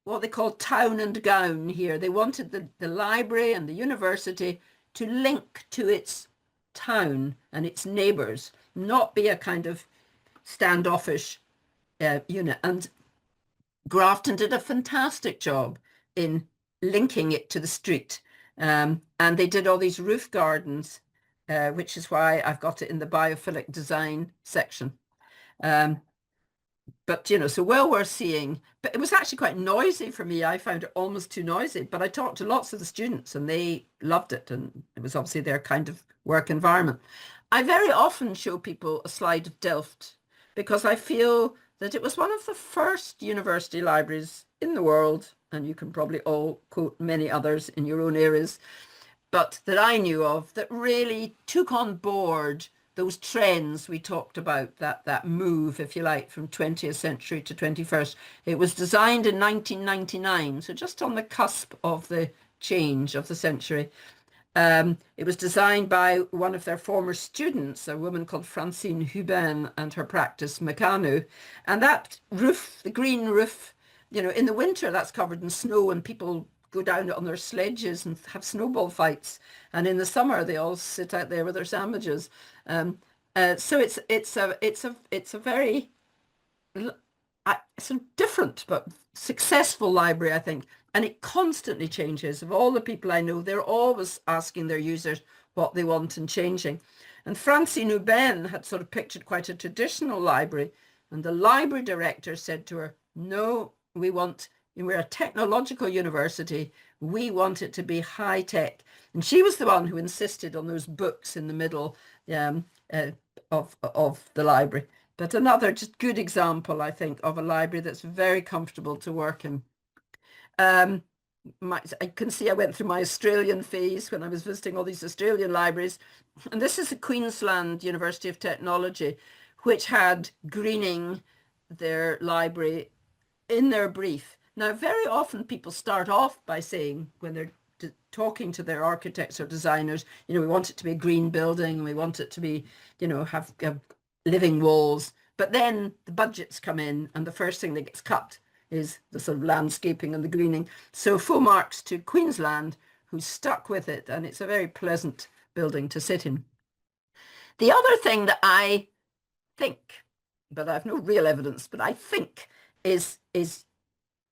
what they call town and gown here, they wanted the library and the university to link to its town and its neighbours, not be a kind of standoffish unit. And Grafton did a fantastic job in linking it to the street. And they did all these roof gardens, which is why I've got it in the biophilic design section. But, so well worth seeing. But it was actually quite noisy for me. I found it almost too noisy. But I talked to lots of the students and they loved it. And it was obviously their kind of work environment. I very often show people a slide of Delft because I feel that it was one of the first university libraries in the world, and you can probably all quote many others in your own areas, but that I knew of that really took on board those trends we talked about, that move, if you like, from 20th century to 21st. It was designed in 1999, so just on the cusp of the change of the century. It was designed by one of their former students, a woman called Francine Hubin, and her practice Meccano. And that roof, the green roof, in the winter that's covered in snow and people go down on their sledges and have snowball fights. And in the summer they all sit out there with their sandwiches. So it's a very sort of different but successful library, I think. And it constantly changes. Of all the people I know, they're always asking their users what they want and changing. And Francine Hubin had sort of pictured quite a traditional library. And the library director said to her, no, we're a technological university. We want it to be high tech. And she was the one who insisted on those books in the middle of the library. But another just good example, I think, of a library that's very comfortable to work in. I can see I went through my Australian phase when I was visiting all these Australian libraries. And this is the Queensland University of Technology, which had greening their library in their brief. Now, very often people start off by saying, when they're talking to their architects or designers, we want it to be a green building, and we want it to be, have living walls. But then the budgets come in and the first thing that gets cut is the sort of landscaping and the greening. So full marks to Queensland, who stuck with it, and it's a very pleasant building to sit in. The other thing that I think, but I have no real evidence, but I think is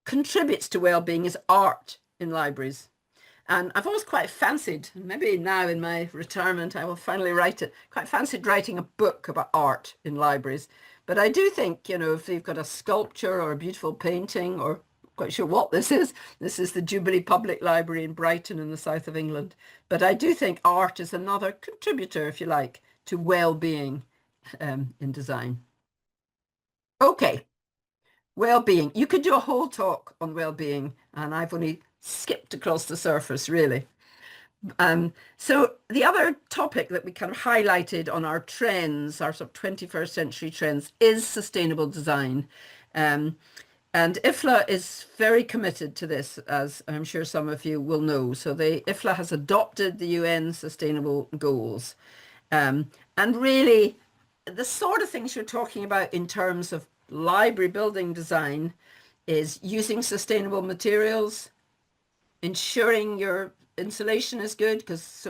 contributes to well-being is art in libraries. And I've always quite fancied, maybe now in my retirement I will finally write it, quite fancied writing a book about art in libraries. But I do think, if you've got a sculpture or a beautiful painting, or quite sure what this is the Jubilee Public Library in Brighton in the south of England. But I do think art is another contributor, if you like, to well-being in design. Okay, well-being. You could do a whole talk on well-being, and I've only skipped across the surface, really. So the other topic that we kind of highlighted on our trends, our sort of 21st century trends, is sustainable design. And IFLA is very committed to this, as I'm sure some of you will know. So IFLA has adopted the UN Sustainable Goals. And really, the sort of things you're talking about in terms of library building design is using sustainable materials, ensuring your insulation is good, because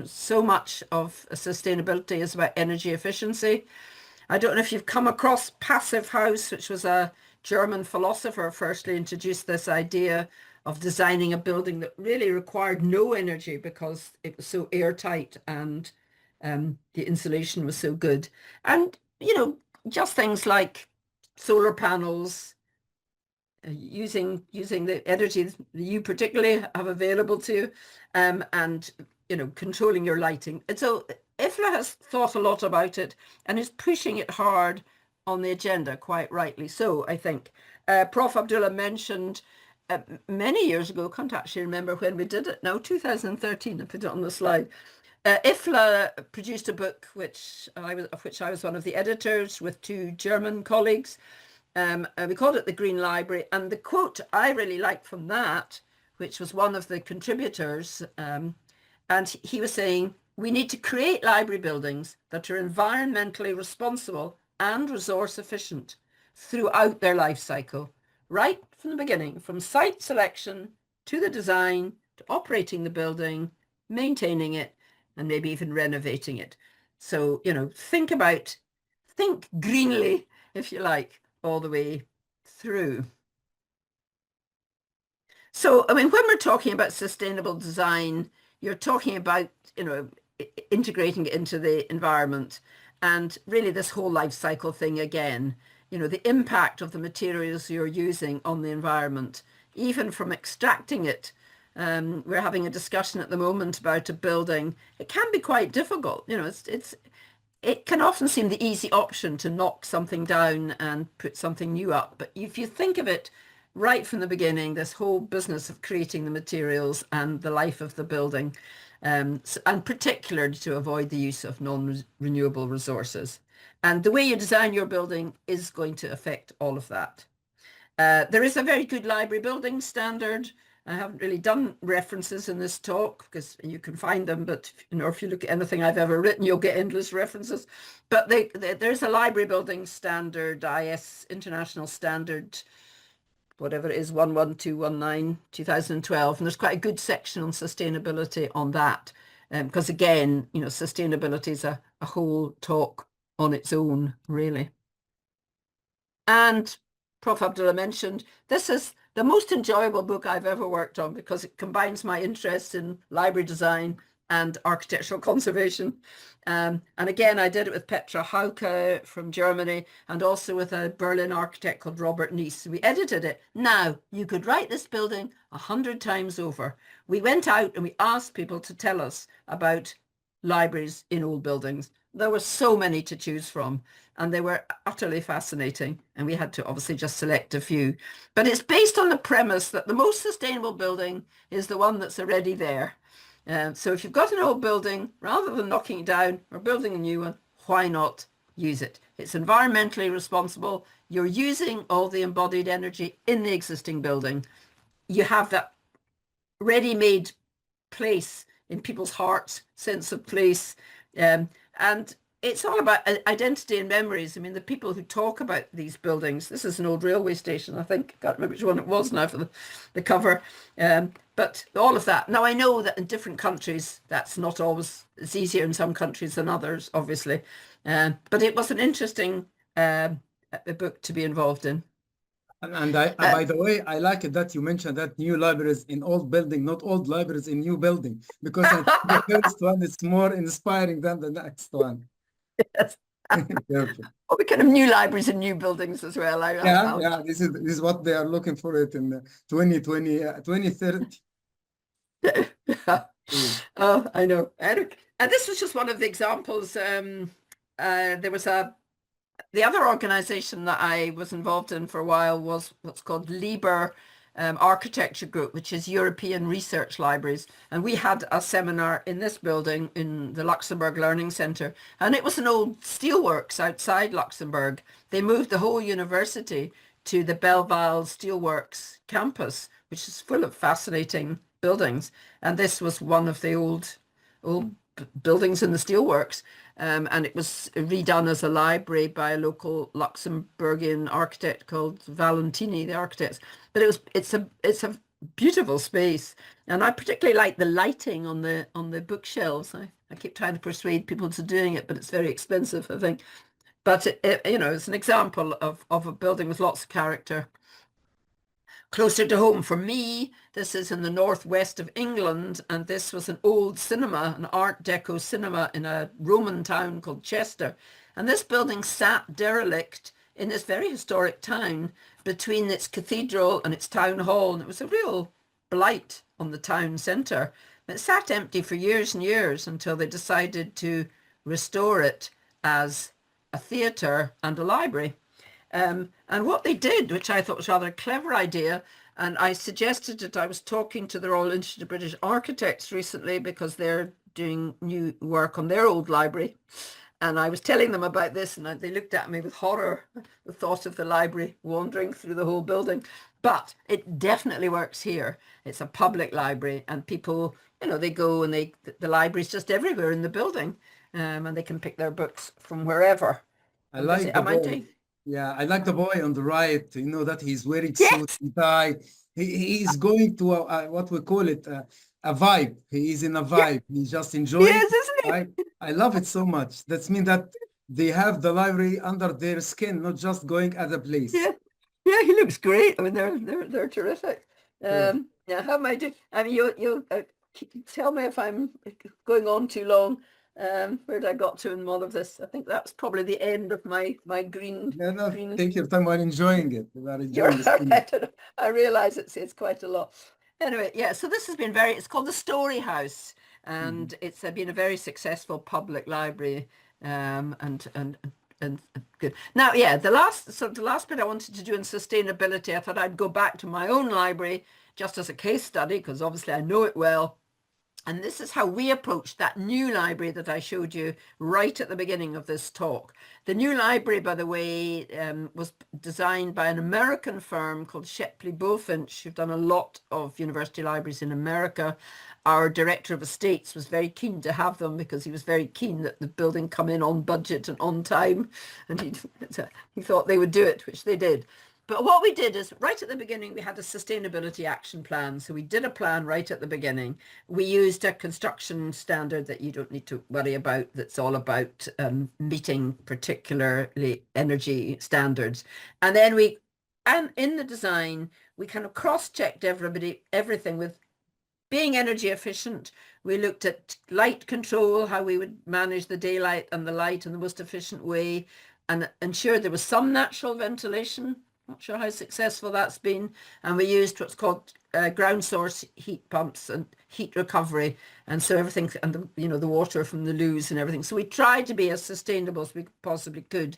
so much of sustainability is about energy efficiency. I don't know if you've come across Passive House, which was a German philosopher firstly introduced this idea of designing a building that really required no energy because it was so airtight and the insulation was so good. And, you know, just things like solar panels, using the energy that you particularly have available to you, and, you know, controlling your lighting. And so IFLA has thought a lot about it and is pushing it hard on the agenda, quite rightly so, I think. Prof. Abdullah mentioned many years ago, can't actually remember when we did it now, 2013, I put it on the slide. IFLA produced a book of which I was one of the editors with two German colleagues. We called it The Green Library, and the quote I really liked from that, which was one of the contributors, and he was saying, we need to create library buildings that are environmentally responsible and resource efficient throughout their life cycle, right from the beginning, from site selection to the design, to operating the building, maintaining it, and maybe even renovating it. So, you know, think greenly, if you like, all the way through. So, I mean, when we're talking about sustainable design, you're talking about, you know, integrating it into the environment, and really this whole life cycle thing again, you know, the impact of the materials you're using on the environment, even from extracting it. We're having a discussion at the moment about a building. It can be quite difficult. You know, it can often seem the easy option to knock something down and put something new up. But if you think of it right from the beginning, this whole business of creating the materials and the life of the building, and particularly to avoid the use of non-renewable resources. And the way you design your building is going to affect all of that. There is a very good library building standard. I haven't really done references in this talk because you can find them, but you know, if you look at anything I've ever written, you'll get endless references. But there's a library building standard, IS International Standard, whatever it is, 11219, 2012. And there's quite a good section on sustainability on that. Because again, you know, sustainability is a whole talk on its own, really. And Prof. Abdullah mentioned, this is the most enjoyable book I've ever worked on because it combines my interest in library design and architectural conservation. And again, I did it with Petra Hauke from Germany and also with a Berlin architect called Robert Nies. We edited it. Now, you could write this building 100 times over. We went out and we asked people to tell us about libraries in old buildings. There were so many to choose from, and they were utterly fascinating. And we had to obviously just select a few. But it's based on the premise that the most sustainable building is the one that's already there. So if you've got an old building, rather than knocking it down or building a new one, why not use it? It's environmentally responsible. You're using all the embodied energy in the existing building. You have that ready-made place in people's hearts, sense of place. And it's all about identity and memories. I mean, the people who talk about these buildings, this is an old railway station, I think. I can't remember which one it was now for the cover. But all of that. Now, I know that in different countries, that's not always, it's easier in some countries than others, obviously. But it was an interesting book to be involved in. And by the way, I like it that you mentioned that new libraries in old building, not old libraries in new building, because I think the first one is more inspiring than the next one. Yes. Or we can have new libraries in new buildings as well. Yeah, this is what they are looking for it in 2020, 2030. Oh, I know. And this was just one of the examples. There was the other organization that I was involved in for a while was what's called LIBER Architecture Group, which is European Research Libraries. And we had a seminar in this building in the Luxembourg Learning Centre. And it was an old steelworks outside Luxembourg. They moved the whole university to the Belval Steelworks campus, which is full of fascinating buildings. And this was one of the old buildings in the steelworks. And it was redone as a library by a local Luxembourgian architect called Valentini, the architects. But it's a beautiful space, and I particularly like the lighting on the bookshelves. I keep trying to persuade people to doing it, but it's very expensive, I think. But you know, it's an example of a building with lots of character. closer to home for me, this is in the northwest of England, and this was an old cinema, an Art Deco cinema in a Roman town called Chester. And this building sat derelict in this very historic town between its cathedral and its town hall, and it was a real blight on the town centre. It sat empty for years and years until they decided to restore it as a theatre and a library. And what they did, which I thought was rather a clever idea, and I suggested it, I was talking to the Royal Institute of British Architects recently because they're doing new work on their old library. And I was telling them about this, and they looked at me with horror, the thought of the library wandering through the whole building. But it definitely works here. It's a public library, and people, they go and the library's just everywhere in the building, and they can pick their books from wherever. I like the boy. Yeah, I like the boy on the right. That he's wearing suit and tie. He's going to what we call it a vibe. He is in a vibe. He's just enjoying. Yes, isn't it? I love it so much. That means that they have the library under their skin, not just going at a place. Yeah, he looks great. I mean, they're terrific. Yeah, how am I doing? I mean, you tell me if I'm going on too long. Where did I got to in all of this? I think that's probably the end of my green. Green. Take your time. We're enjoying it. I realize it's quite a lot. Anyway, yeah. So this has been it's called the Story House, and it's been a very successful public library. And good. Now, yeah, the last bit I wanted to do in sustainability, I thought I'd go back to my own library just as a case study, because obviously I know it well. And this is how we approached that new library that I showed you right at the beginning of this talk. The new library, by the way, was designed by an American firm called Shepley Bulfinch, who've done a lot of university libraries in America. Our director of estates was very keen to have them because he was very keen that the building come in on budget and on time. And he thought they would do it, which they did. But what we did is right at the beginning, we had a sustainability action plan. So we did a plan right at the beginning. We used a construction standard that you don't need to worry about. That's all about meeting particularly energy standards. And then in the design, we kind of cross-checked everything with being energy efficient. We looked at light control, how we would manage the daylight and the light in the most efficient way, and ensure there was some natural ventilation. Not sure how successful that's been. And we used what's called ground source heat pumps and heat recovery. And so everything, and the water from the loos and everything. So we tried to be as sustainable as we possibly could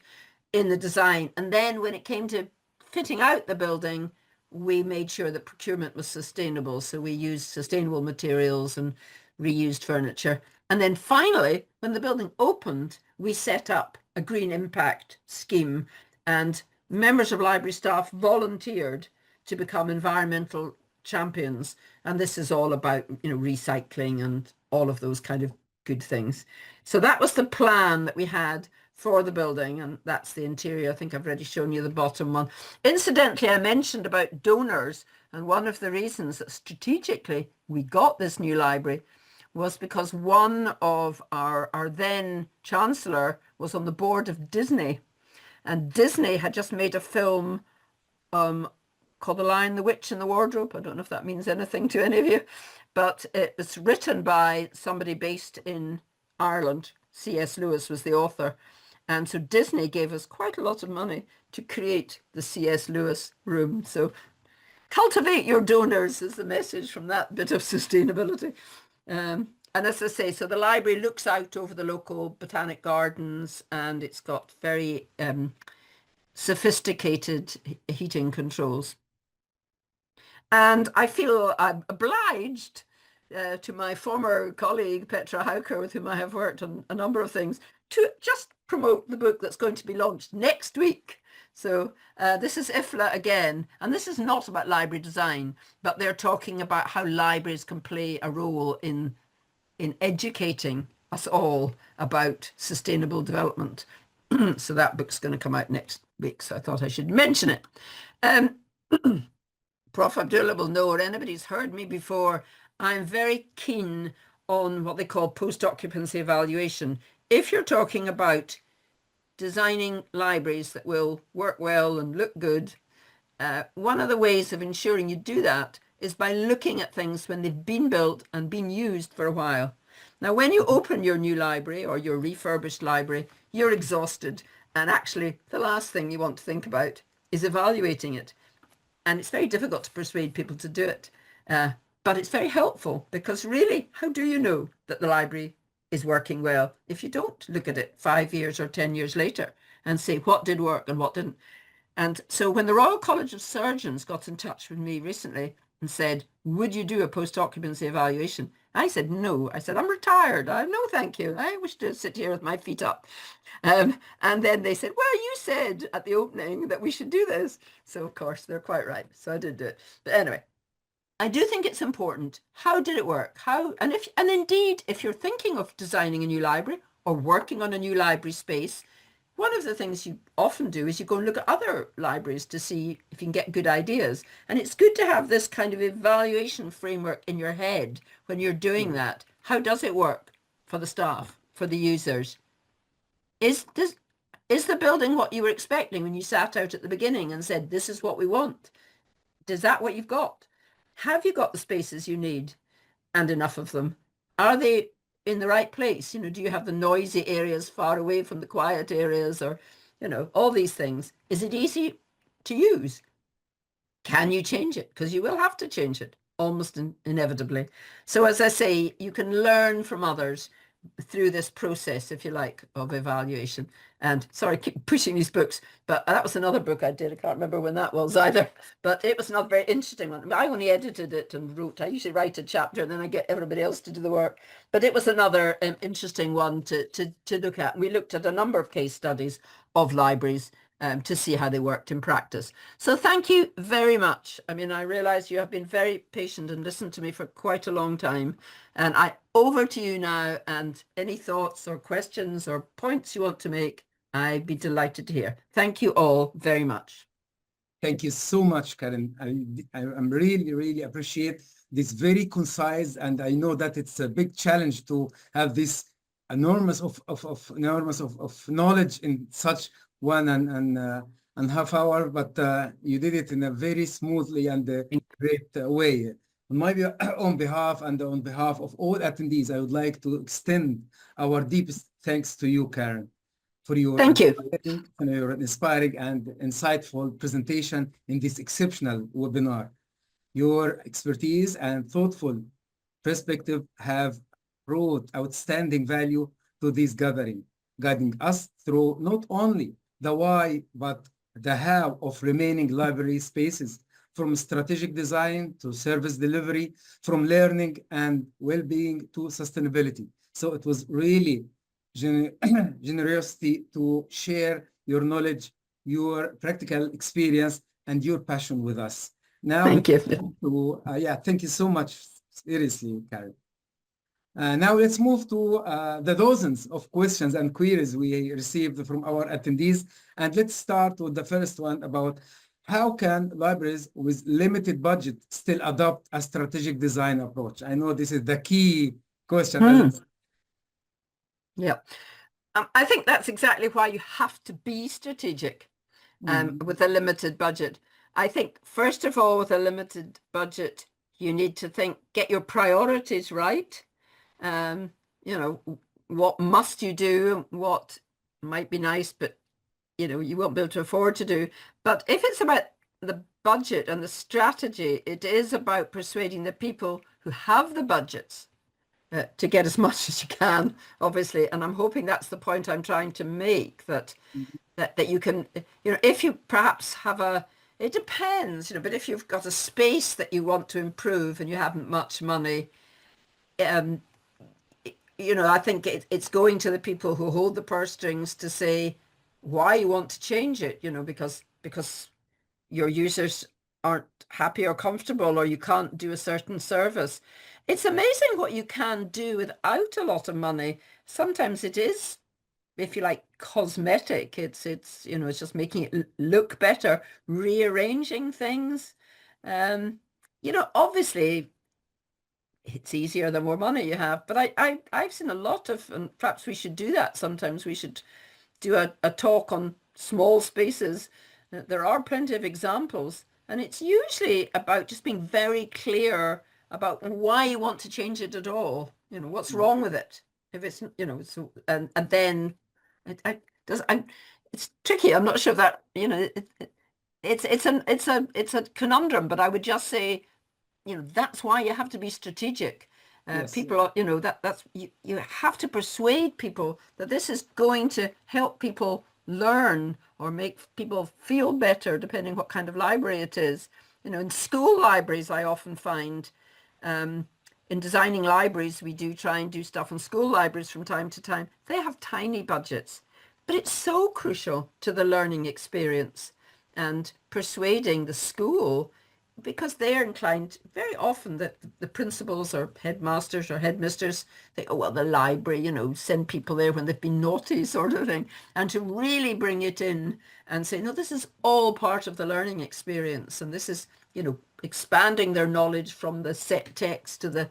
in the design. And then when it came to fitting out the building, we made sure that procurement was sustainable. So we used sustainable materials and reused furniture. And then finally, when the building opened, we set up a green impact scheme, and members of library staff volunteered to become environmental champions. And this is all about, recycling and all of those kind of good things. So that was the plan that we had for the building. And that's the interior. I think I've already shown you the bottom one. Incidentally, I mentioned about donors. And one of the reasons that strategically we got this new library was because one of our then chancellor was on the board of Disney. And Disney had just made a film called The Lion, the Witch and the Wardrobe. I don't know if that means anything to any of you, but it was written by somebody based in Ireland. C.S. Lewis was the author. And so Disney gave us quite a lot of money to create the C.S. Lewis room. So cultivate your donors is the message from that bit of sustainability. And as I say, so the library looks out over the local botanic gardens, and it's got very sophisticated heating controls. And I feel obliged to my former colleague, Petra Hauker, with whom I have worked on a number of things, to just promote the book that's going to be launched next week. So this is IFLA again, and this is not about library design, but they're talking about how libraries can play a role in educating us all about sustainable development. So that book's going to come out next week, so I thought I should mention it. Prof. Abdullah will know, or anybody's heard me before, I'm very keen on what they call post-occupancy evaluation. If you're talking about designing libraries that will work well and look good, one of the ways of ensuring you do that is by looking at things when they've been built and been used for a while. Now, when you open your new library or your refurbished library, you're exhausted. And actually, the last thing you want to think about is evaluating it. And it's very difficult to persuade people to do it. But it's very helpful because really, how do you know that the library is working well if you don't look at it 5 years or 10 years later and say what did work and what didn't? And so when the Royal College of Surgeons got in touch with me recently and said, would you do a post-occupancy evaluation? I said, no. I said, I'm retired. No, thank you. I wish to sit here with my feet up. And then they said, well, you said at the opening that we should do this. So, of course, they're quite right. So I did do it. But anyway, I do think it's important. How did it work? And indeed, if you're thinking of designing a new library or working on a new library space, one of the things you often do is you go and look at other libraries to see if you can get good ideas. And it's good to have this kind of evaluation framework in your head when you're doing that. How does it work for the staff, for the users? Is the building what you were expecting when you sat out at the beginning and said, this is what we want? Is that what you've got? Have you got the spaces you need and enough of them? Are they in the right place? Do you have the noisy areas far away from the quiet areas, or, all these things? Is it easy to use? Can you change it? Because you will have to change it almost inevitably. So as I say, you can learn from others through this process, if you like, of evaluation. And sorry, I keep pushing these books, but that was another book I did. I can't remember when that was either, but it was not a very interesting one. I only edited it and wrote. I usually write a chapter and then I get everybody else to do the work. But it was another interesting one to look at. We looked at a number of case studies of libraries to see how they worked in practice. So thank you very much. I mean, I realize you have been very patient and listened to me for quite a long time. And over to you now, and any thoughts or questions or points you want to make, I'd be delighted to hear. Thank you all very much. Thank you so much, Karen. I'm really appreciate this very concise, and I know that it's a big challenge to have this enormous of knowledge in such 1.5 hours, but you did it in a very smoothly and great way. On behalf of all attendees, I would like to extend our deepest thanks to you, Karen, for your inspiring and insightful presentation in this exceptional webinar. Your expertise and thoughtful perspective have brought outstanding value to this gathering, guiding us through not only the why, but the how of remaining library spaces, from strategic design to service delivery, from learning and well-being to sustainability. So it was really generosity to share your knowledge, your practical experience, and your passion with us. Now, thank you. Thank you so much. Seriously, Karen. Now let's move to the dozens of questions and queries we received from our attendees. And let's start with the first one about how can libraries with limited budget still adopt a strategic design approach? I know this is the key question. Yeah, I think that's exactly why you have to be strategic with a limited budget. I think, first of all, with a limited budget, you need to get your priorities right. What must you do, what might be nice, but you won't be able to afford to do. But if it's about the budget and the strategy, it is about persuading the people who have the budgets to get as much as you can, obviously. And I'm hoping that's the point I'm trying to make, that you can, if you perhaps have it depends, but if you've got a space that you want to improve and you haven't much money, I think it's going to the people who hold the purse strings to say why you want to change it, because your users aren't happy or comfortable, or you can't do a certain service. It's amazing what you can do without a lot of money. Sometimes it is, if you like, cosmetic. It's just making it look better, rearranging things. Obviously it's easier the more money you have, but I've seen a lot of, and perhaps we should do that sometimes. We should do a talk on small spaces There are plenty of examples, and it's usually about just being very clear about why you want to change it at all. You know, what's wrong with it. If it's, you know, so and then it's tricky. I'm not sure that, you know, it's a conundrum, but I would just say, you know, that's why you have to be strategic. People are, you know, that's you have to persuade people that this is going to help people learn or make people feel better, depending what kind of library it is. You know, in school libraries, I often find, in designing libraries, we do try and do stuff in school libraries from time to time. They have tiny budgets, but it's so crucial to the learning experience and persuading the school, because they're inclined very often that the principals or headmasters or headmisters think, oh, well, the library, you know, send people there when they've been naughty sort of thing. And to really bring it in and say, no, this is all part of the learning experience. And this is, you know, expanding their knowledge from the set text to the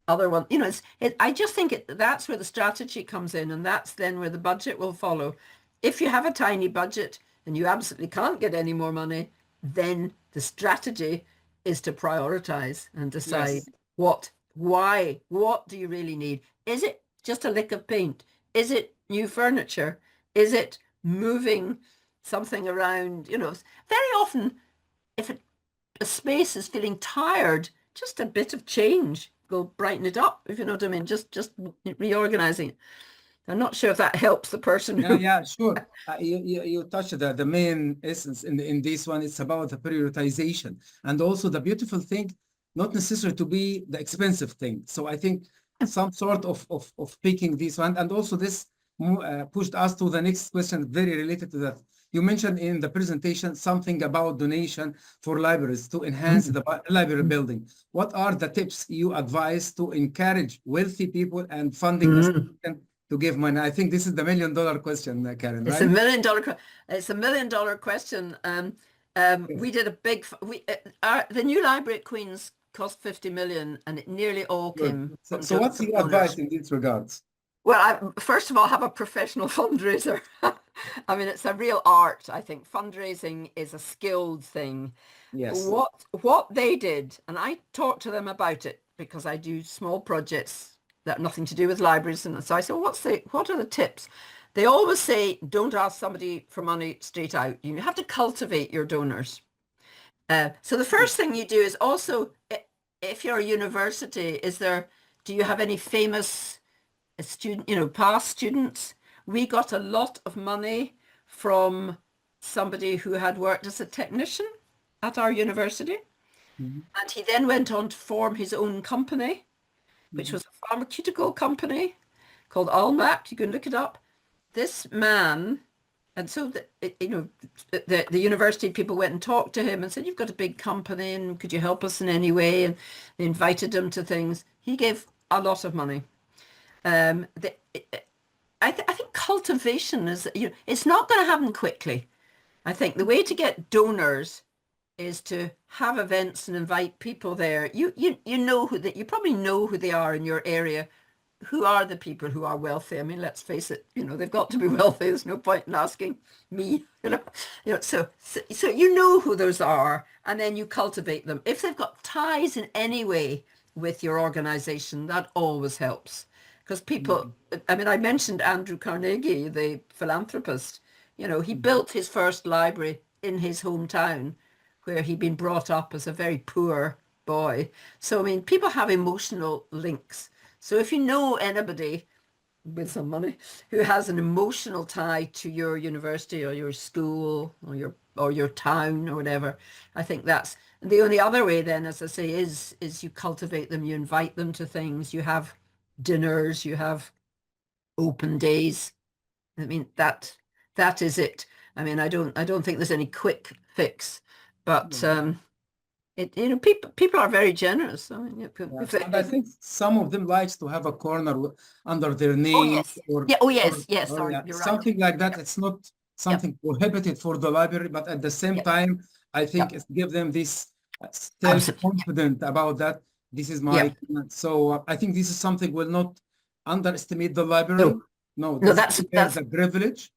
other one. You know, I just think that's where the strategy comes in, and that's then where the budget will follow. If you have a tiny budget and you absolutely can't get any more money, then the strategy is to prioritize and decide what do you really need? Is it just a lick of paint? Is it new furniture? Is it moving something around? You know, very often if a space is feeling tired, just a bit of change will brighten it up, if you know what I mean, just reorganizing it. I'm not sure if that helps the person who... Yeah, sure. You touched the main essence in this one. It's about the prioritization, and also the beautiful thing, not necessarily to be the expensive thing. So I think some sort of picking this one, and also this pushed us to the next question, very related to that. You mentioned in the presentation something about donation for libraries to enhance the library building. What are the tips you advise to encourage wealthy people and funding to give money? I think this is the $1 million question, Karen, right? It's $1 million question. We did a big, the new library at Queen's cost 50 million, and it nearly all came from So what's your advice in these regards? Well, first of all, have a professional fundraiser. I mean, it's a real art. I think fundraising is a skilled thing. Yes. What they did, and I talked to them about it because I do small projects that have nothing to do with libraries, and so I said, what are the tips? They always say, don't ask somebody for money straight out. You have to cultivate your donors. So the first thing you do is also, if you're a university, do you have any famous student, you know, past students? We got a lot of money from somebody who had worked as a technician at our university. And he then went on to form his own company, which was a pharmaceutical company called Almac. You can look it up. This man, and so the university people went and talked to him and said, you've got a big company, and could you help us in any way? And they invited him to things. He gave a lot of money. I think cultivation is, you know, it's not going to happen quickly. I think the way to get donors is to have events and invite people there. You know you probably know who they are in your area. Who are the people who are wealthy? I mean, let's face it, you know, they've got to be wealthy. There's no point in asking me, you know, so you know who those are, and then you cultivate them. If they've got ties in any way with your organization, that always helps. Because people, I mean, I mentioned Andrew Carnegie, the philanthropist. You know, he built his first library in his hometown, where he'd been brought up as a very poor boy. So, I mean, people have emotional links. So if you know anybody with some money who has an emotional tie to your university or your school or your town or whatever, I think that's the only other way then, as I say, is you cultivate them, you invite them to things, you have dinners, you have open days. I mean, that is it. I mean, I don't think there's any quick fix, but you know, people are very generous. I mean, and I think some of them likes to have a corner under their name. Yes. Sorry, you're something right. like that. It's not something prohibited for the library, but at the same time, I think it's give them this self-confident about that. This is my so I think this is something will not underestimate the library. No, that's a privilege,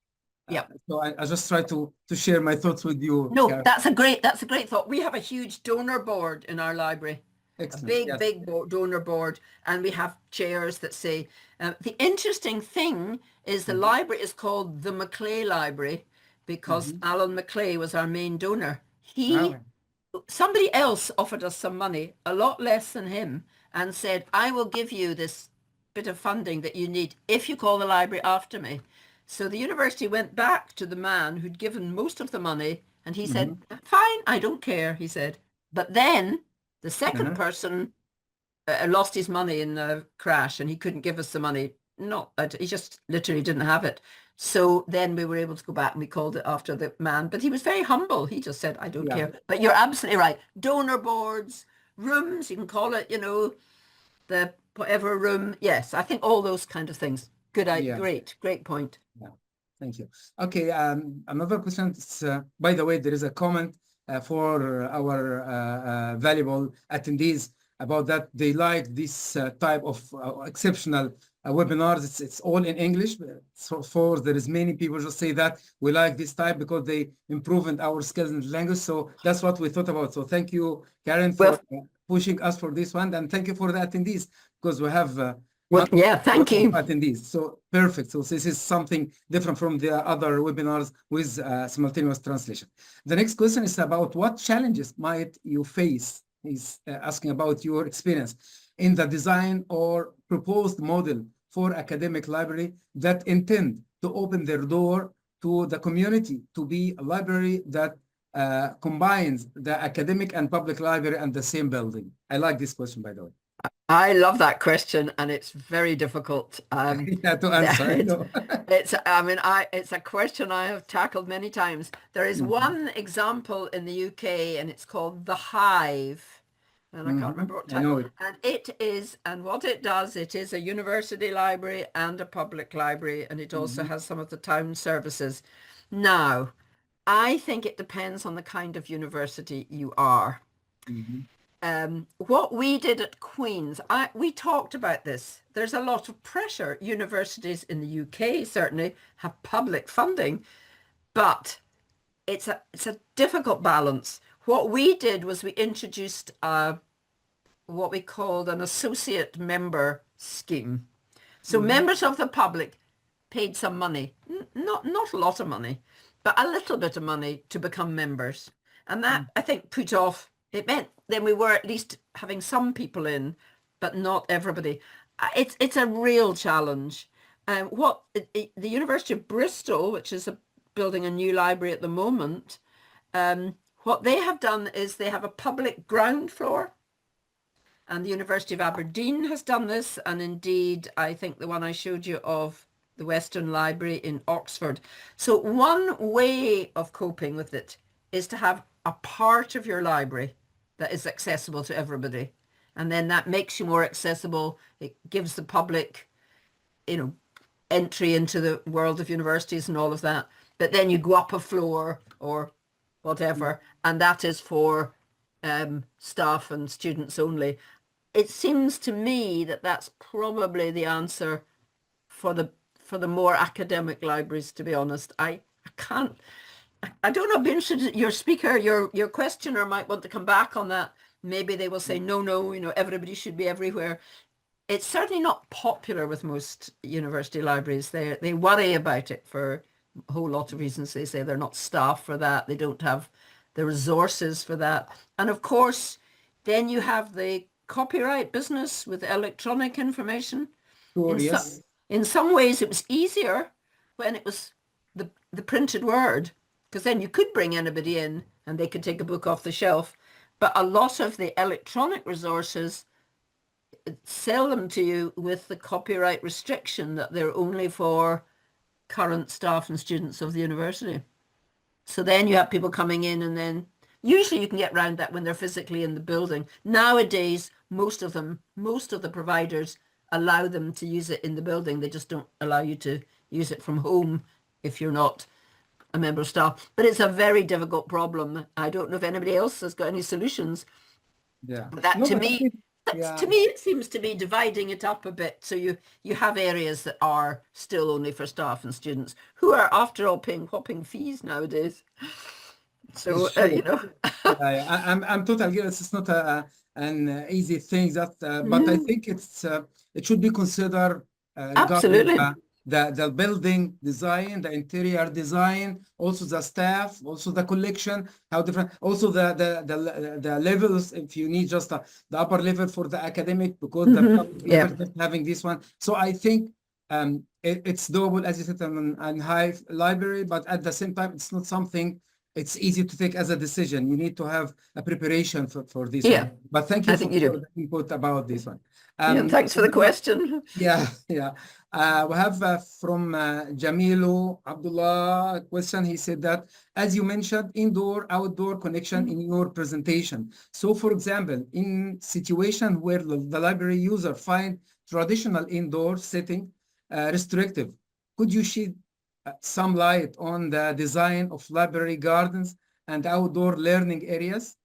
Yeah. So I just try to share my thoughts with you. No, Karen. that's a great thought. We have a huge donor board in our library. Excellent. A big donor board, and we have chairs that say, the interesting thing is the library is called the Maclay Library because Alan Maclay was our main donor. Somebody else offered us some money, a lot less than him, and said, I will give you this bit of funding that you need if you call the library after me. So the university went back to the man who'd given most of the money, and he said, fine, I don't care, he said. But then the second person lost his money in the crash, and he couldn't give us the money. He just literally didn't have it. So then we were able to go back and we called it after the man. But he was very humble. He just said, I don't care. But you're absolutely right. Donor boards, rooms, you can call it, the whatever room. Yes, I think all those kind of things. Good idea. Great point. Yeah, thank you. Okay, another question. By the way, there is a comment for our valuable attendees about that they like this type of exceptional webinars. It's all in English. So there is many people just say that we like this type because they improved our skills in the language. So that's what we thought about. So thank you, Karen, for pushing us for this one, and thank you for the attendees because we have thank you attendees. So perfect. So this is something different from the other webinars with simultaneous translation. The next question is about what challenges might you face. He's asking about your experience in the design or proposed model for academic library that intend to open their door to the community to be a library that combines the academic and public library in the same building. I like this question, by the way. I love that question, and it's very difficult to answer. It's a question I have tackled many times. There is one example in the UK, and it's called The Hive. And I can't remember what title. And what it does, it is a university library and a public library, and it also has some of the town services. Now, I think it depends on the kind of university you are. What we did at Queen's, we talked about this. There's a lot of pressure. Universities in the UK certainly have public funding, but it's a difficult balance. What we did was we introduced what we called an associate member scheme. So members of the public paid some money, not a lot of money, but a little bit of money to become members. And that, I think, put off, it meant then we were at least having some people in, but not everybody. It's a real challenge. The University of Bristol, which is building a new library at the moment, what they have done is they have a public ground floor, and the University of Aberdeen has done this, and indeed I think the one I showed you of the Western Library in Oxford. So one way of coping with it is to have a part of your library that is accessible to everybody, and then that makes you more accessible. It gives the public, entry into the world of universities and all of that. But then you go up a floor or whatever, and that is for staff and students only. It seems to me that that's probably the answer for the more academic libraries, to be honest. I don't know, I'd be interested, your speaker, your questioner might want to come back on that. Maybe they will say, no, everybody should be everywhere. It's certainly not popular with most university libraries. They worry about it for a whole lot of reasons. They say they're not staffed for that. They don't have the resources for that. And of course, then you have the copyright business with electronic information. Sure, yes. In some ways, it was easier when it was the printed word, because then you could bring anybody in and they could take a book off the shelf. But a lot of the electronic resources sell them to you with the copyright restriction that they're only for current staff and students of the university. So then you have people coming in, and then usually you can get around that when they're physically in the building. Nowadays, most of the providers allow them to use it in the building. They just don't allow you to use it from home if you're not a member of staff. But it's a very difficult problem. I don't know if anybody else has got any solutions. Yeah. But that, to me, Yeah. To me, it seems to be dividing it up a bit. So you have areas that are still only for staff and students who are, after all, paying whopping fees nowadays. So, Sure. you know. Yeah, I'm totally agree. It's not an easy thing that, but I think it should be considered regarding Absolutely. the building design, the interior design, also the staff, also the collection, how different, also the levels. If you need just the upper level for the academic, because the top Yeah. level just having this one. So I think it's doable, as you said, on high library, but at the same time, it's not something it's easy to take as a decision. You need to have a preparation for this Yeah. one. But thank you I for think you do. the input about this one. Yeah, and thanks for the question. Yeah. We have from Jamilu Abdullah a question. He said that, as you mentioned, indoor-outdoor connection in your presentation. So, for example, in situation where the library user find traditional indoor setting restrictive, could you shed some light on the design of library gardens and outdoor learning areas?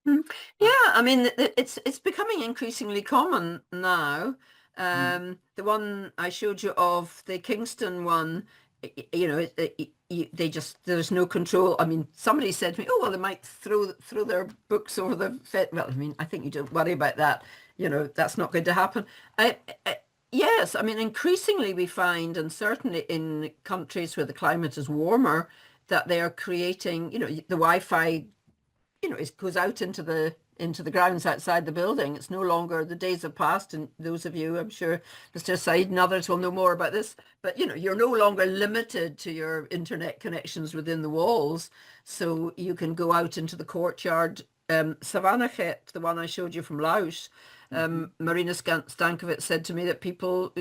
Yeah, I mean, it's becoming increasingly common now. The one I showed you of the Kingston one, you know, there's no control. I mean, somebody said to me, "Oh, well, they might throw their books over the fence." Well, I mean, I think you don't worry about that. You know, that's not going to happen. Yes, I mean, increasingly we find, and certainly in countries where the climate is warmer, that they are creating, you know, the Wi-Fi, you know, it goes out into the grounds outside the building. It's no longer, the days have passed, and those of you, I'm sure Mr. Said and others will know more about this, but you know, you're no longer limited to your internet connections within the walls. So you can go out into the courtyard. Savanachet, the one I showed you from Laos, Marina Stankovic said to me that people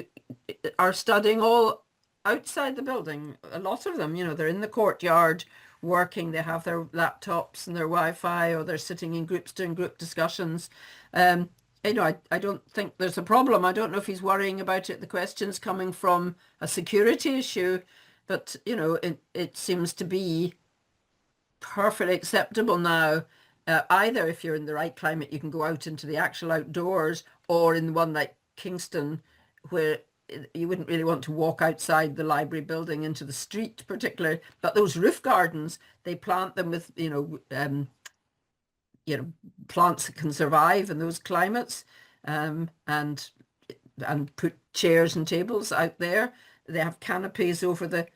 are studying all outside the building. A lot of them, you know, they're in the courtyard working, they have their laptops and their Wi-Fi, or they're sitting in groups doing group discussions. You know, I don't think there's a problem. I don't know if he's worrying about it. The question's coming from a security issue, but, you know, it seems to be perfectly acceptable now. Either if you're in the right climate, you can go out into the actual outdoors, or in one like Kingston, where you wouldn't really want to walk outside the library building into the street particularly. But those roof gardens, they plant them with, you know, plants that can survive in those climates, and put chairs and tables out there. They have canopies over there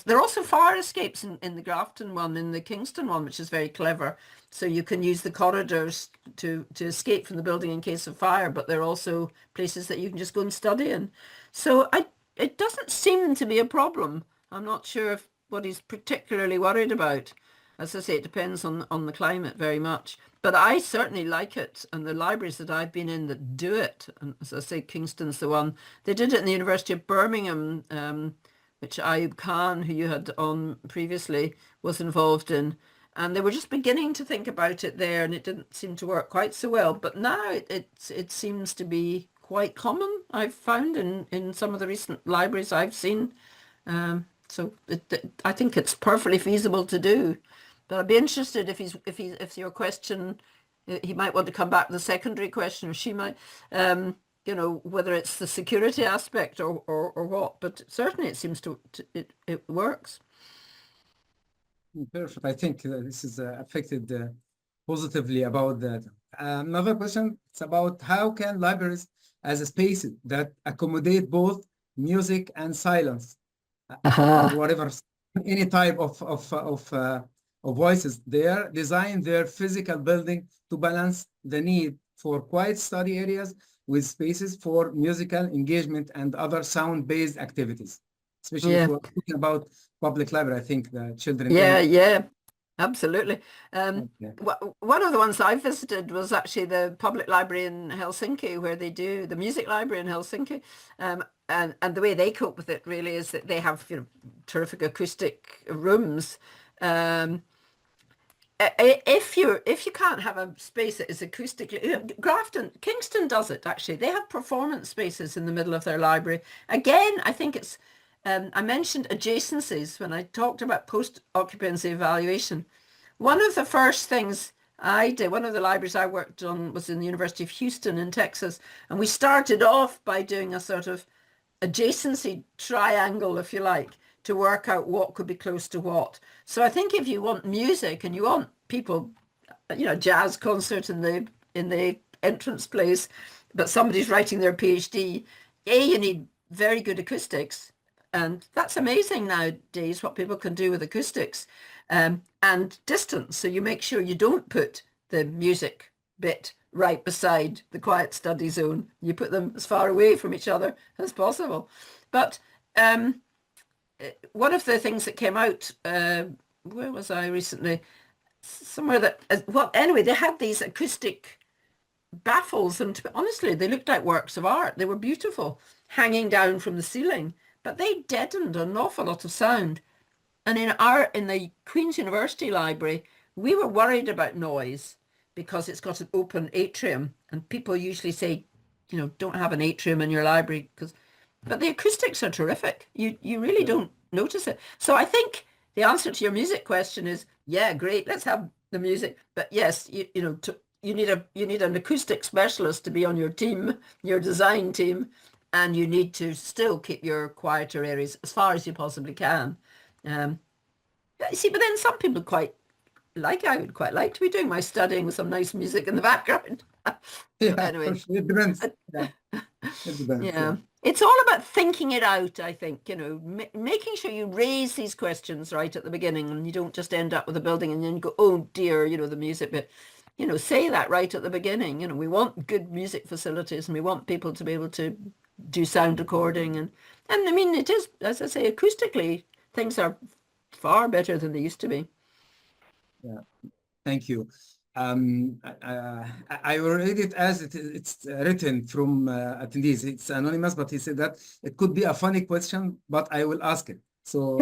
are also fire escapes in the Grafton one, in the Kingston one, which is very clever. So you can use the corridors to escape from the building in case of fire, but they're also places that you can just go and study in. So it doesn't seem to be a problem. I'm not sure what he's particularly worried about. As I say, it depends on the climate very much. But I certainly like it, and the libraries that I've been in that do it, and as I say, Kingston's the one. They did it in the University of Birmingham, which Ayub Khan, who you had on previously, was involved in. And they were just beginning to think about it there, and it didn't seem to work quite so well. But now it seems to be quite common, I've found, in some of the recent libraries I've seen. So I think it's perfectly feasible to do. But I'd be interested if your question, he might want to come back to the secondary question, or she might, you know, whether it's the security aspect or what. But certainly it seems it works. Perfect. I think this is affected positively about that. Another question, it's about how can libraries as a space that accommodate both music and silence, or whatever, any type of voices there, design their physical building to balance the need for quiet study areas with spaces for musical engagement and other sound-based activities, especially if we're talking about public library. I think the children. Yeah, absolutely. One of the ones I visited was actually the public library in Helsinki, where they do the music library in Helsinki. And the way they cope with it really is that they have, you know, terrific acoustic rooms. If you can't have a space that is acoustically, Kingston does it actually. They have performance spaces in the middle of their library. Again, I think it's, I mentioned adjacencies when I talked about post-occupancy evaluation. One of the first things I did. One of the libraries I worked on was in the University of Houston in Texas. And we started off by doing a sort of adjacency triangle, if you like, to work out what could be close to what. So I think if you want music and you want people, jazz concert in the entrance place, but somebody's writing their PhD, you need very good acoustics. And that's amazing nowadays what people can do with acoustics, and distance. So you make sure you don't put the music bit right beside the quiet study zone. You put them as far away from each other as possible. But one of the things that came out, where was I recently? Somewhere that, anyway, they had these acoustic baffles, and honestly, they looked like works of art. They were beautiful, hanging down from the ceiling, but they deadened an awful lot of sound. And in the Queen's University Library, we were worried about noise because it's got an open atrium, and people usually say, don't have an atrium in your library but the acoustics are terrific. You really don't notice it. So I think the answer to your music question is, yeah, great, let's have the music. But yes, you need an acoustic specialist to be on your team, your design team, and you need to still keep your quieter areas as far as you possibly can. See, but then some people I would quite like to be doing my studying with some nice music in the background. Anyway, it depends. It depends. Yeah. It's all about thinking it out, I think, making sure you raise these questions right at the beginning, and you don't just end up with a building and then you go, oh dear, the music bit. Say that right at the beginning. We want good music facilities, and we want people to be able to do sound recording. And I mean, it is, as I say, acoustically, things are far better than they used to be. Yeah, thank you. I will read it as it's written from attendees. It's anonymous, but he said that it could be a funny question, but I will ask it. So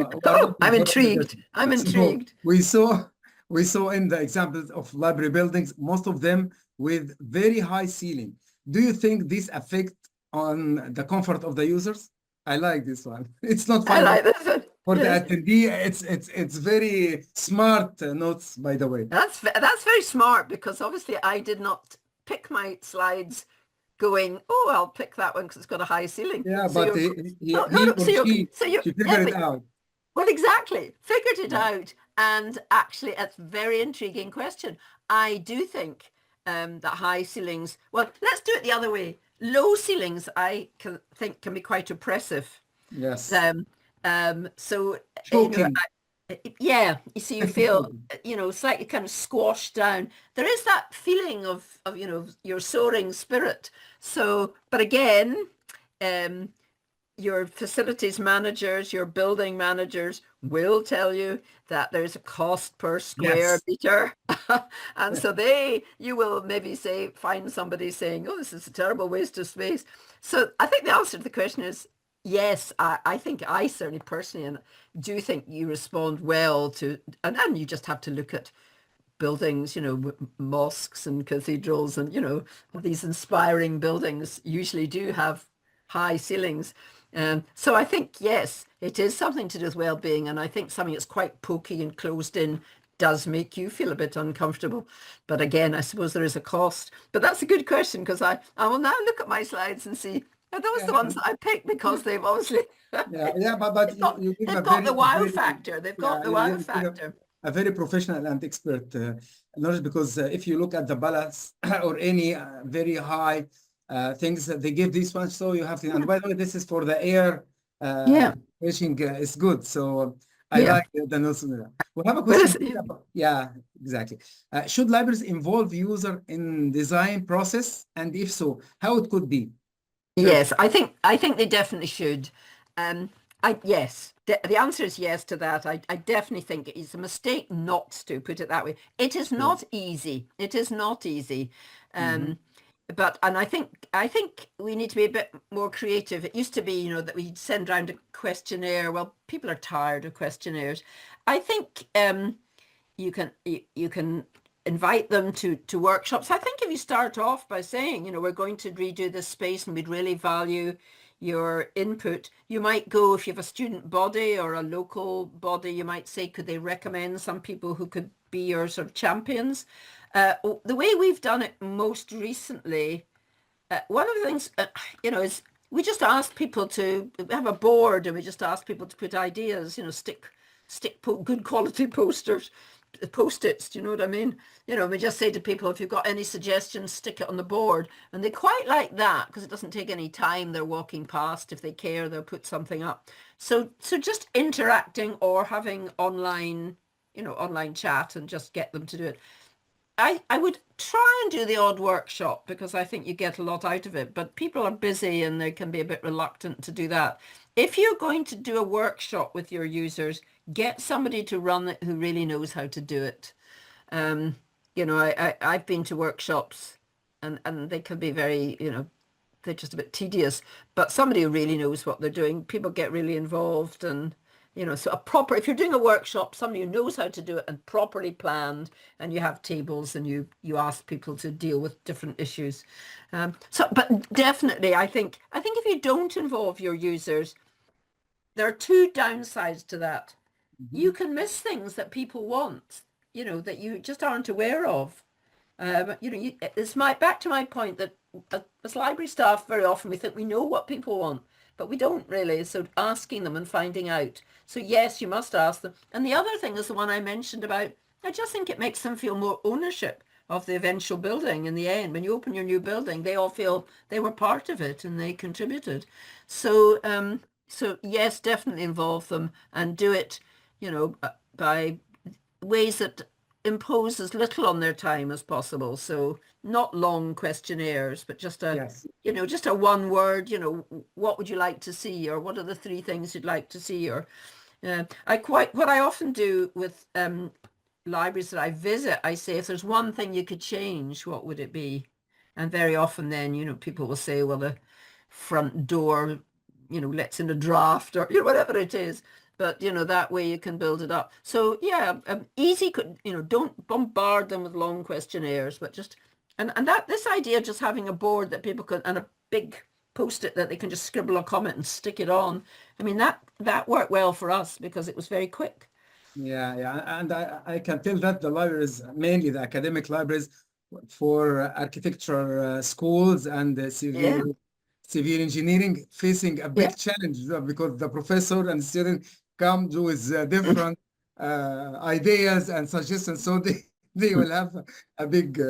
I'm intrigued. I'm intrigued. So we saw in the examples of library buildings, most of them with very high ceiling. Do you think this affect on the comfort of the users? I like this one. It's not funny. I like this one. For the attendee, it's very smart notes, by the way. That's very smart, because obviously I did not pick my slides going, oh, I'll pick that one because it's got a high ceiling. Yeah, so but she figured it out. Well, exactly. Figured it out. And actually, it's a very intriguing question. I do think that high ceilings, well, let's do it the other way. Low ceilings, I think, can be quite oppressive. Yes. So, Choking. you see, you feel, slightly kind of squashed down. There is that feeling of your soaring spirit. So, but again, your facilities managers, your building managers will tell you that there's a cost per square meter. And so you will maybe find somebody saying, oh, this is a terrible waste of space. So I think the answer to the question is, yes, I think I certainly personally and do think you respond well to, and you just have to look at buildings, mosques and cathedrals, and, these inspiring buildings usually do have high ceilings. So I think, yes, it is something to do with well-being, and I think something that's quite pokey and closed in does make you feel a bit uncomfortable. But again, I suppose there is a cost. But that's a good question, because I will now look at my slides and see, are those the ones that I picked, because they've obviously but they've got the wow factor. They've got the wow factor. A very professional and expert knowledge, because if you look at the balance or any very high things that they give these ones, so you have to, and by the way, this is for the air fishing is good. So I like the notion. We have a question. Yeah, exactly. Should libraries involve user in design process? And if so, how it could be? Yes, I think they definitely should. Yes, the answer is yes to that. I definitely think it's a mistake not to, put it that way. It is not easy. It is not easy. But I think we need to be a bit more creative. It used to be, that we'd send around a questionnaire. Well, people are tired of questionnaires. I think you can invite them to workshops. I think if you start off by saying, we're going to redo this space and we'd really value your input, you might go, if you have a student body or a local body, you might say, could they recommend some people who could be your sort of champions? The way we've done it most recently, one of the things, is we just ask people to have a board, and we just ask people to put ideas, stick good quality post-its, do you know what I mean? We just say to people, if you've got any suggestions, stick it on the board. And they quite like that because it doesn't take any time. They're walking past. If they care, they'll put something up. So just interacting or having online chat and just get them to do it. I would try and do the odd workshop because I think you get a lot out of it, but people are busy and they can be a bit reluctant to do that. If you're going to do a workshop with your users, get somebody to run it who really knows how to do it. I've been to workshops and they can be very, they're just a bit tedious, but somebody who really knows what they're doing, people get really involved. And so if you're doing a workshop, somebody who knows how to do it and properly planned, and you have tables and you ask people to deal with different issues. But definitely, I think if you don't involve your users, there are two downsides to that. Mm-hmm. You can miss things that people want, that you just aren't aware of. It's back to my point that as library staff, very often we think we know what people want, but we don't really. So asking them and finding out. So yes, you must ask them. And the other thing is the one I mentioned about, I just think it makes them feel more ownership of the eventual building in the end. When you open your new building, they all feel they were part of it and they contributed. So yes, definitely involve them and do it, by ways that impose as little on their time as possible. So not long questionnaires, but just just a one word, what would you like to see, or what are the 3 things you'd like to see, or what I often do with libraries that I visit, I say, if there's one thing you could change, what would it be? And very often then, people will say, well, the front door, lets in a draft, or whatever it is. But that way you can build it up. So yeah, easy. Don't bombard them with long questionnaires, but just and this idea of just having a board that people can, and a big post-it that they can just scribble a comment and stick it on. I mean, that worked well for us because it was very quick. Yeah, and I can tell that the libraries, mainly the academic libraries for architecture schools and civil engineering, facing a big challenge because the professor and student come with different ideas and suggestions, so they will have a big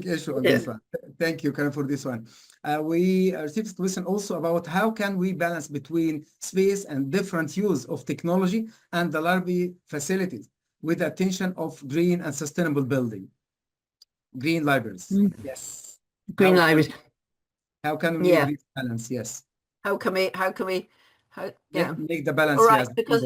issue on this one. Thank you, Karen, for this one. We received a question also about how can we balance between space and different use of technology and the library facilities with the attention of green and sustainable building. Green libraries. Yes. Green libraries. How can we make balance? Yes. How can we make the balance? All right, yes, because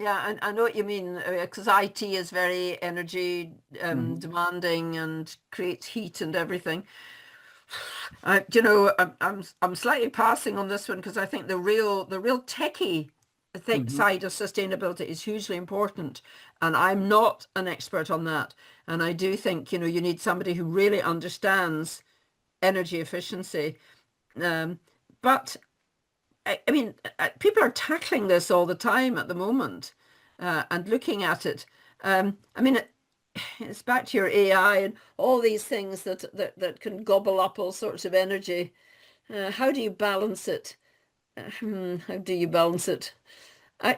I know what you mean, because IT is very energy demanding and creates heat and everything. I'm slightly passing on this one because I think the real techie side of sustainability is hugely important, and I'm not an expert on that. And I do think you need somebody who really understands energy efficiency. But I mean, people are tackling this all the time at the moment and looking at it. I mean, it's back to your AI and all these things that can gobble up all sorts of energy. How do you balance it? How do you balance it? I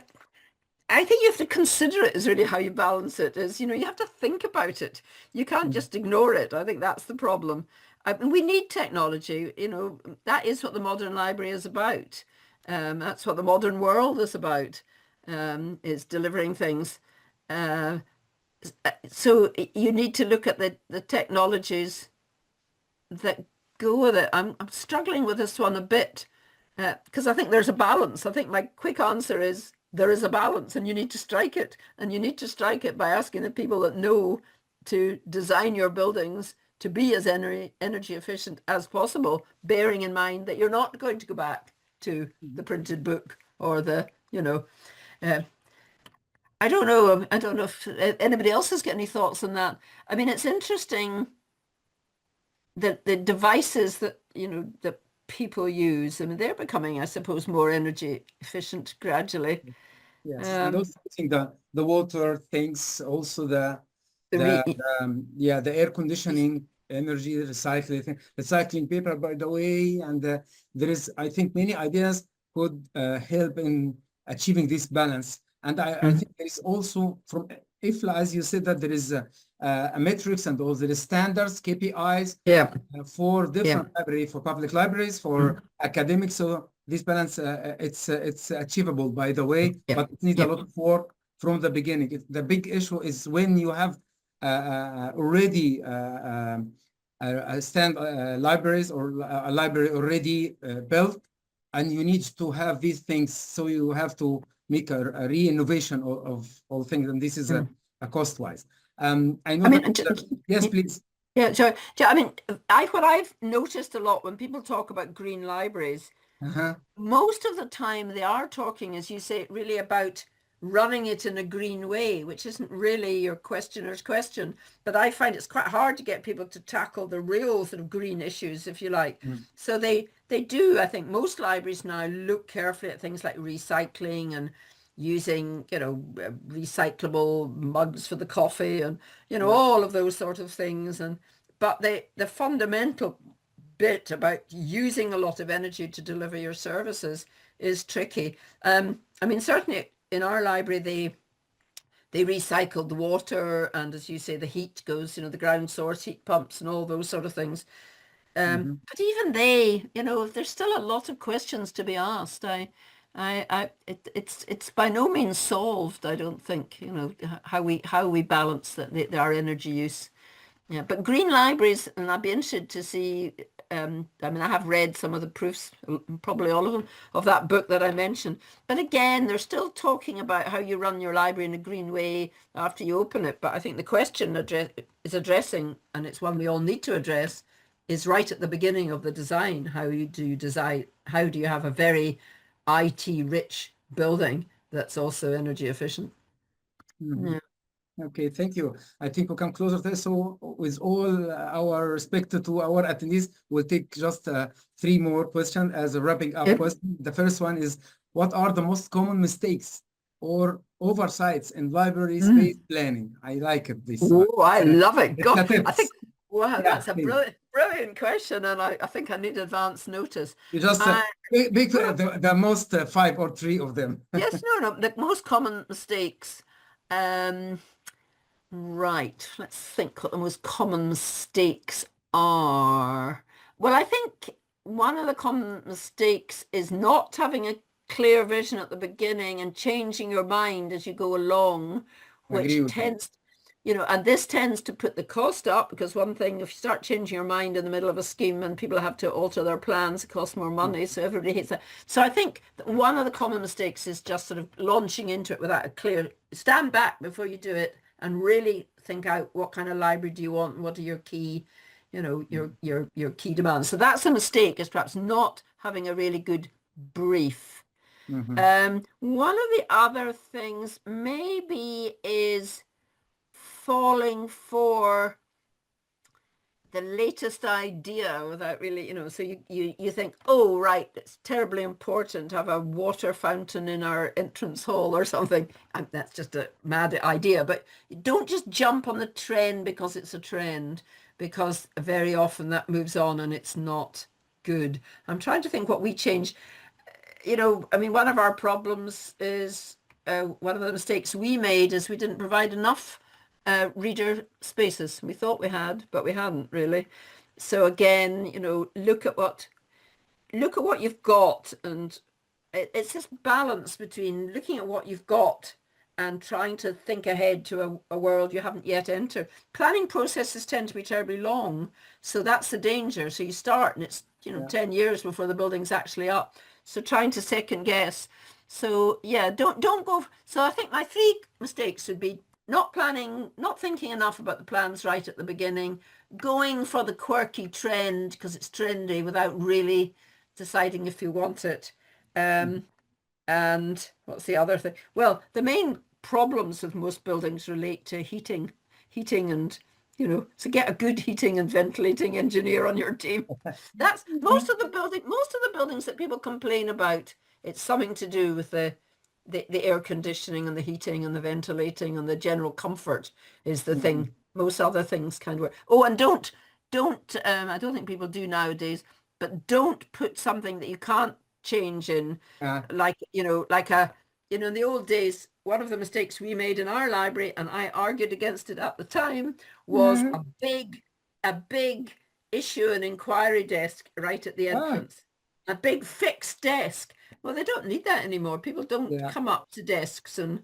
think you have to consider it is really how you balance it. Is, you have to think about it. You can't just ignore it. I think that's the problem. We need technology. That is what the modern library is about. That's what the modern world is about, is delivering things. So you need to look at the technologies that go with it. I'm struggling with this one a bit because I think there's a balance. I think my quick answer is there is a balance and you need to strike it. And you need to strike it by asking the people that know to design your buildings to be as energy efficient as possible, bearing in mind that you're not going to go back to the printed book or the, I don't know if anybody else has got any thoughts on that. I mean, it's interesting that the devices that, that people use, I mean, they're becoming, I suppose, more energy efficient gradually. Yes, and also I think the water things, also the the air conditioning, energy recycling paper, by the way, and there is, I think, many ideas could help in achieving this balance. And I think there is also from IFLA, as you said, that there is a metrics and all the standards, KPIs for different library, for public libraries, for academics. So this balance, it's achievable, by the way, but it needs a lot of work from the beginning. The big issue is when you have already libraries or a library already built, and you need to have these things. So you have to make a re-innovation of all things, and this is a cost-wise. I know yes, please. Yeah, so I mean, what I've noticed a lot when people talk about green libraries, most of the time they are talking, as you say, really about running it in a green way, which isn't really your questioner's question. But I find it's quite hard to get people to tackle the real sort of green issues, if you like. So they do, I think most libraries now look carefully at things like recycling and using, recyclable mugs for the coffee and, all of those sort of things. But the fundamental bit about using a lot of energy to deliver your services is tricky. I mean, certainly in our library, they recycled the water, and as you say, the heat goes, the ground source heat pumps and all those sort of things. But even there's still a lot of questions to be asked. It's by no means solved, I don't think, how we balance our energy use. Yeah, but green libraries, and I'd be interested to see, I mean, I have read some of the proofs, probably all of them, of that book that I mentioned. But again, they're still talking about how you run your library in a green way after you open it. But I think the question is addressing, and it's one we all need to address, is right at the beginning of the design. How do you have a very IT-rich building that's also energy efficient? Yeah. Okay, thank you. I think we come closer to this. So with all our respect to our attendees, we'll take just 3 more questions as a wrapping up question. The first one is, what are the most common mistakes or oversights in library space planning? I like it. Oh, I love it. God, I think, wow, that's a brilliant question, and I think I need advance notice. You just pick the most 5 or 3 of them. Yes, no, the most common mistakes. Right, let's think what the most common mistakes are. Well, I think one of the common mistakes is not having a clear vision at the beginning and changing your mind as you go along, which tends, and this tends to put the cost up, because one thing, if you start changing your mind in the middle of a scheme and people have to alter their plans, it costs more money, so everybody hates that. So I think one of the common mistakes is just sort of launching into it without a clear, stand back before you do it and really think out what kind of library do you want and what are your key, your key demands. So that's a mistake, is perhaps not having a really good brief. One of the other things maybe is falling for the latest idea without really, so you think, oh, right, it's terribly important to have a water fountain in our entrance hall or something. And that's just a mad idea, but don't just jump on the trend because it's a trend, because very often that moves on and it's not good. I'm trying to think what we change. I mean, one of our problems is, one of the mistakes we made is we didn't provide enough reader spaces. We thought we had, but we hadn't really. So again, look at what you've got, and it's this balance between looking at what you've got and trying to think ahead to a world you haven't yet entered. Planning processes tend to be terribly long, so that's the danger. So you start and it's 10 years before the building's actually up. So trying to second guess. So yeah, don't go. So I think my 3 mistakes would be not planning, not thinking enough about the plans right at the beginning, going for the quirky trend because it's trendy without really deciding if you want it. And what's the other thing? Well, the main problems with most buildings relate to heating and, so get a good heating and ventilating engineer on your team. That's most of the buildings that people complain about. It's something to do with the the air conditioning and the heating and the ventilating and the general comfort is the thing. Most other things kind of work. Oh, and don't I don't think people do nowadays, but don't put something that you can't change in, like, in the old days, one of the mistakes we made in our library, and I argued against it at the time, was a big issue and inquiry desk right at the entrance. A big fixed desk. Well, they don't need that anymore. People don't come up to desks, and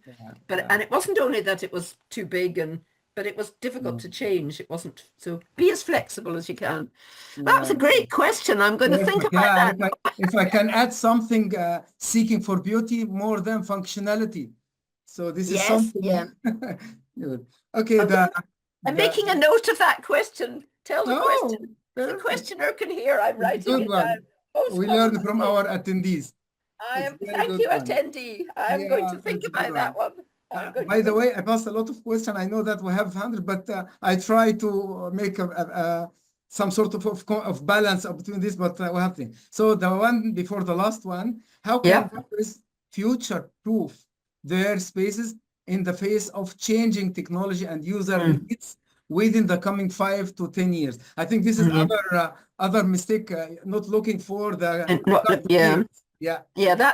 it wasn't only that it was too big, but it was difficult to change. It wasn't. So be as flexible as you can. That was a great question. I'm going to think about that. If I can add something, seeking for beauty more than functionality. So this is something. Good. Okay. I'm making a note of that question. Tell the question. The questioner can hear. I'm writing it down. We learn from our attendees. Thank you, attendee. I'm going to think about that one. By the way, I passed a lot of questions. I know that we have 100, but I try to make some sort of balance between this, but we have things. So the one before the last one, how can libraries future-proof their spaces in the face of changing technology and user needs within the coming 5 to 10 years? I think this is other mistake, not looking for the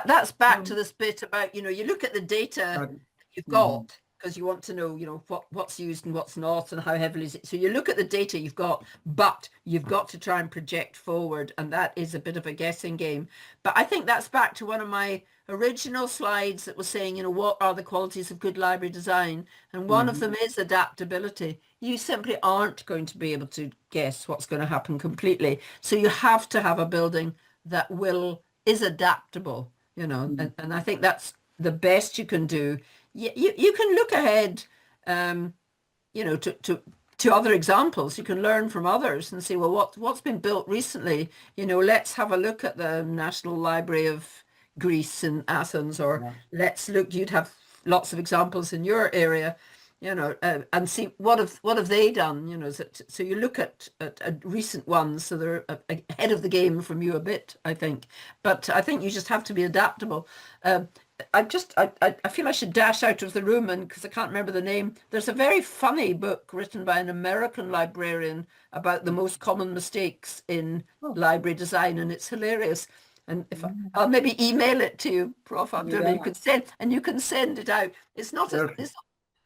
that's back to this bit about, you look at the data you've got, because you want to know, what's used and what's not and how heavily is it. So you look at the data you've got, but you've got to try and project forward, and that is a bit of a guessing game. But I think that's back to one of my original slides that was saying, what are the qualities of good library design? And one of them is adaptability. You simply aren't going to be able to guess what's going to happen completely. So you have to have a building that is adaptable, and I think that's the best you can do. You can look ahead, to other examples. You can learn from others and say, well, what's been built recently? Let's have a look at the National Library of Greece in Athens, or let's look. You'd have lots of examples in your area, and see what have they done. So you look at recent ones, so they're ahead of the game from you a bit, I think. But I think you just have to be adaptable. I feel I should dash out of the room, and because I can't remember the name, there's a very funny book written by an American librarian about the most common mistakes in library design, and it's hilarious. And if I'll maybe email it to you, Prof. Abdullah, you can send it out. It's not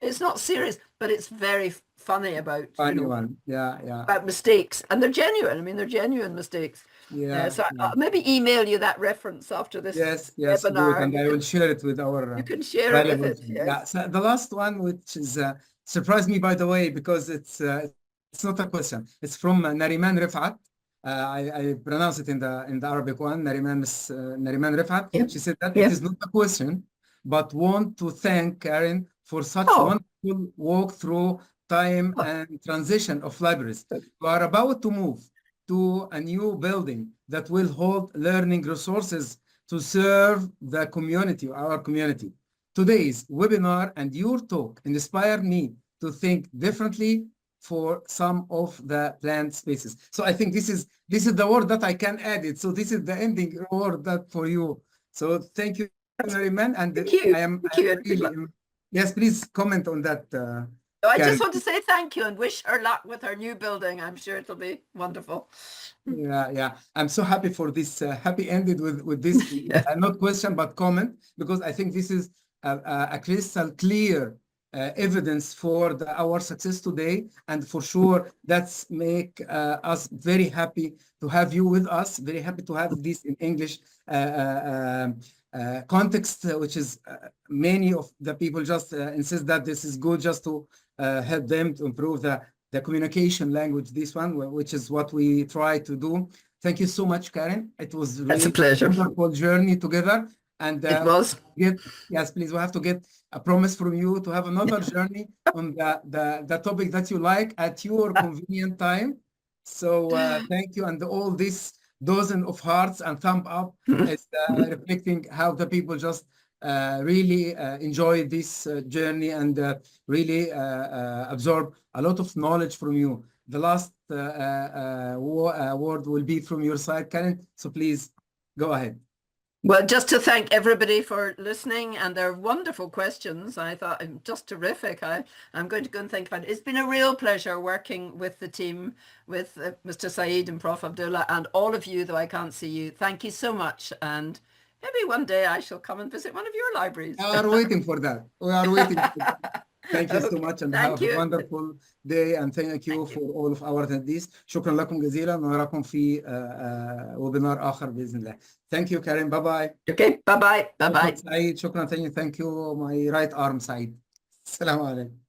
it's not serious, but it's very funny about about mistakes, and they're genuine. I mean, they're genuine mistakes. So I'll maybe email you that reference after this webinar. And I will share it with our. You can share it with it. Yes. So the last one, which is surprised me, by the way, because it's not a question. It's from Nariman Rifat. I pronounce it in the Arabic one. Nariman Rifat. She said that it is not a question, but want to thank Karen for such wonderful walk through time and transition of libraries. We are about to move to a new building that will hold learning resources to serve the community, our community. Today's webinar and your talk inspired me to think differently for some of the planned spaces. So I think this is the word that I can add it. So this is the ending word that for you. So thank you very much. And thank you. Yes, please comment on that. I just want to say thank you and wish her luck with her new building. I'm sure it'll be wonderful. Yeah. I'm so happy for this happy ended with this not question but comment, because I think this is a crystal clear evidence for our success today, and for sure that's make us very happy to have you with us. Very happy to have this in English context, which is many of the people just insist that this is good just to help them to improve the communication language, this one, which is what we try to do. Thank you so much, Karen. It was really a pleasure. Wonderful journey together. And it was. Yes, please, we have to get a promise from you to have another journey on the topic that you like at your convenient time. So thank you. And all this dozen of hearts and thumb up is reflecting how the people just really enjoy this journey and really absorb a lot of knowledge from you. The last word will be from your side, Karen. So please go ahead. Well, just to thank everybody for listening and their wonderful questions. I thought just terrific. I'm going to go and think about it. It's been a real pleasure working with the team, with Mr. Saeed and Prof. Abdullah and all of you, though I can't see you. Thank you so much. And maybe one day I shall come and visit one of your libraries. We are waiting for that. We are waiting for that. Thank you so much and Thank have you. a wonderful day and thank you for all of our attendees. شكرا لكم جزيلا ونراكم في ويبينار آخر بإذن الله. Thank you Karim. Bye bye. Okay. Bye bye. Bye bye. سعيد شكرا. Thank you. My right arm سعيد. السلام عليكم.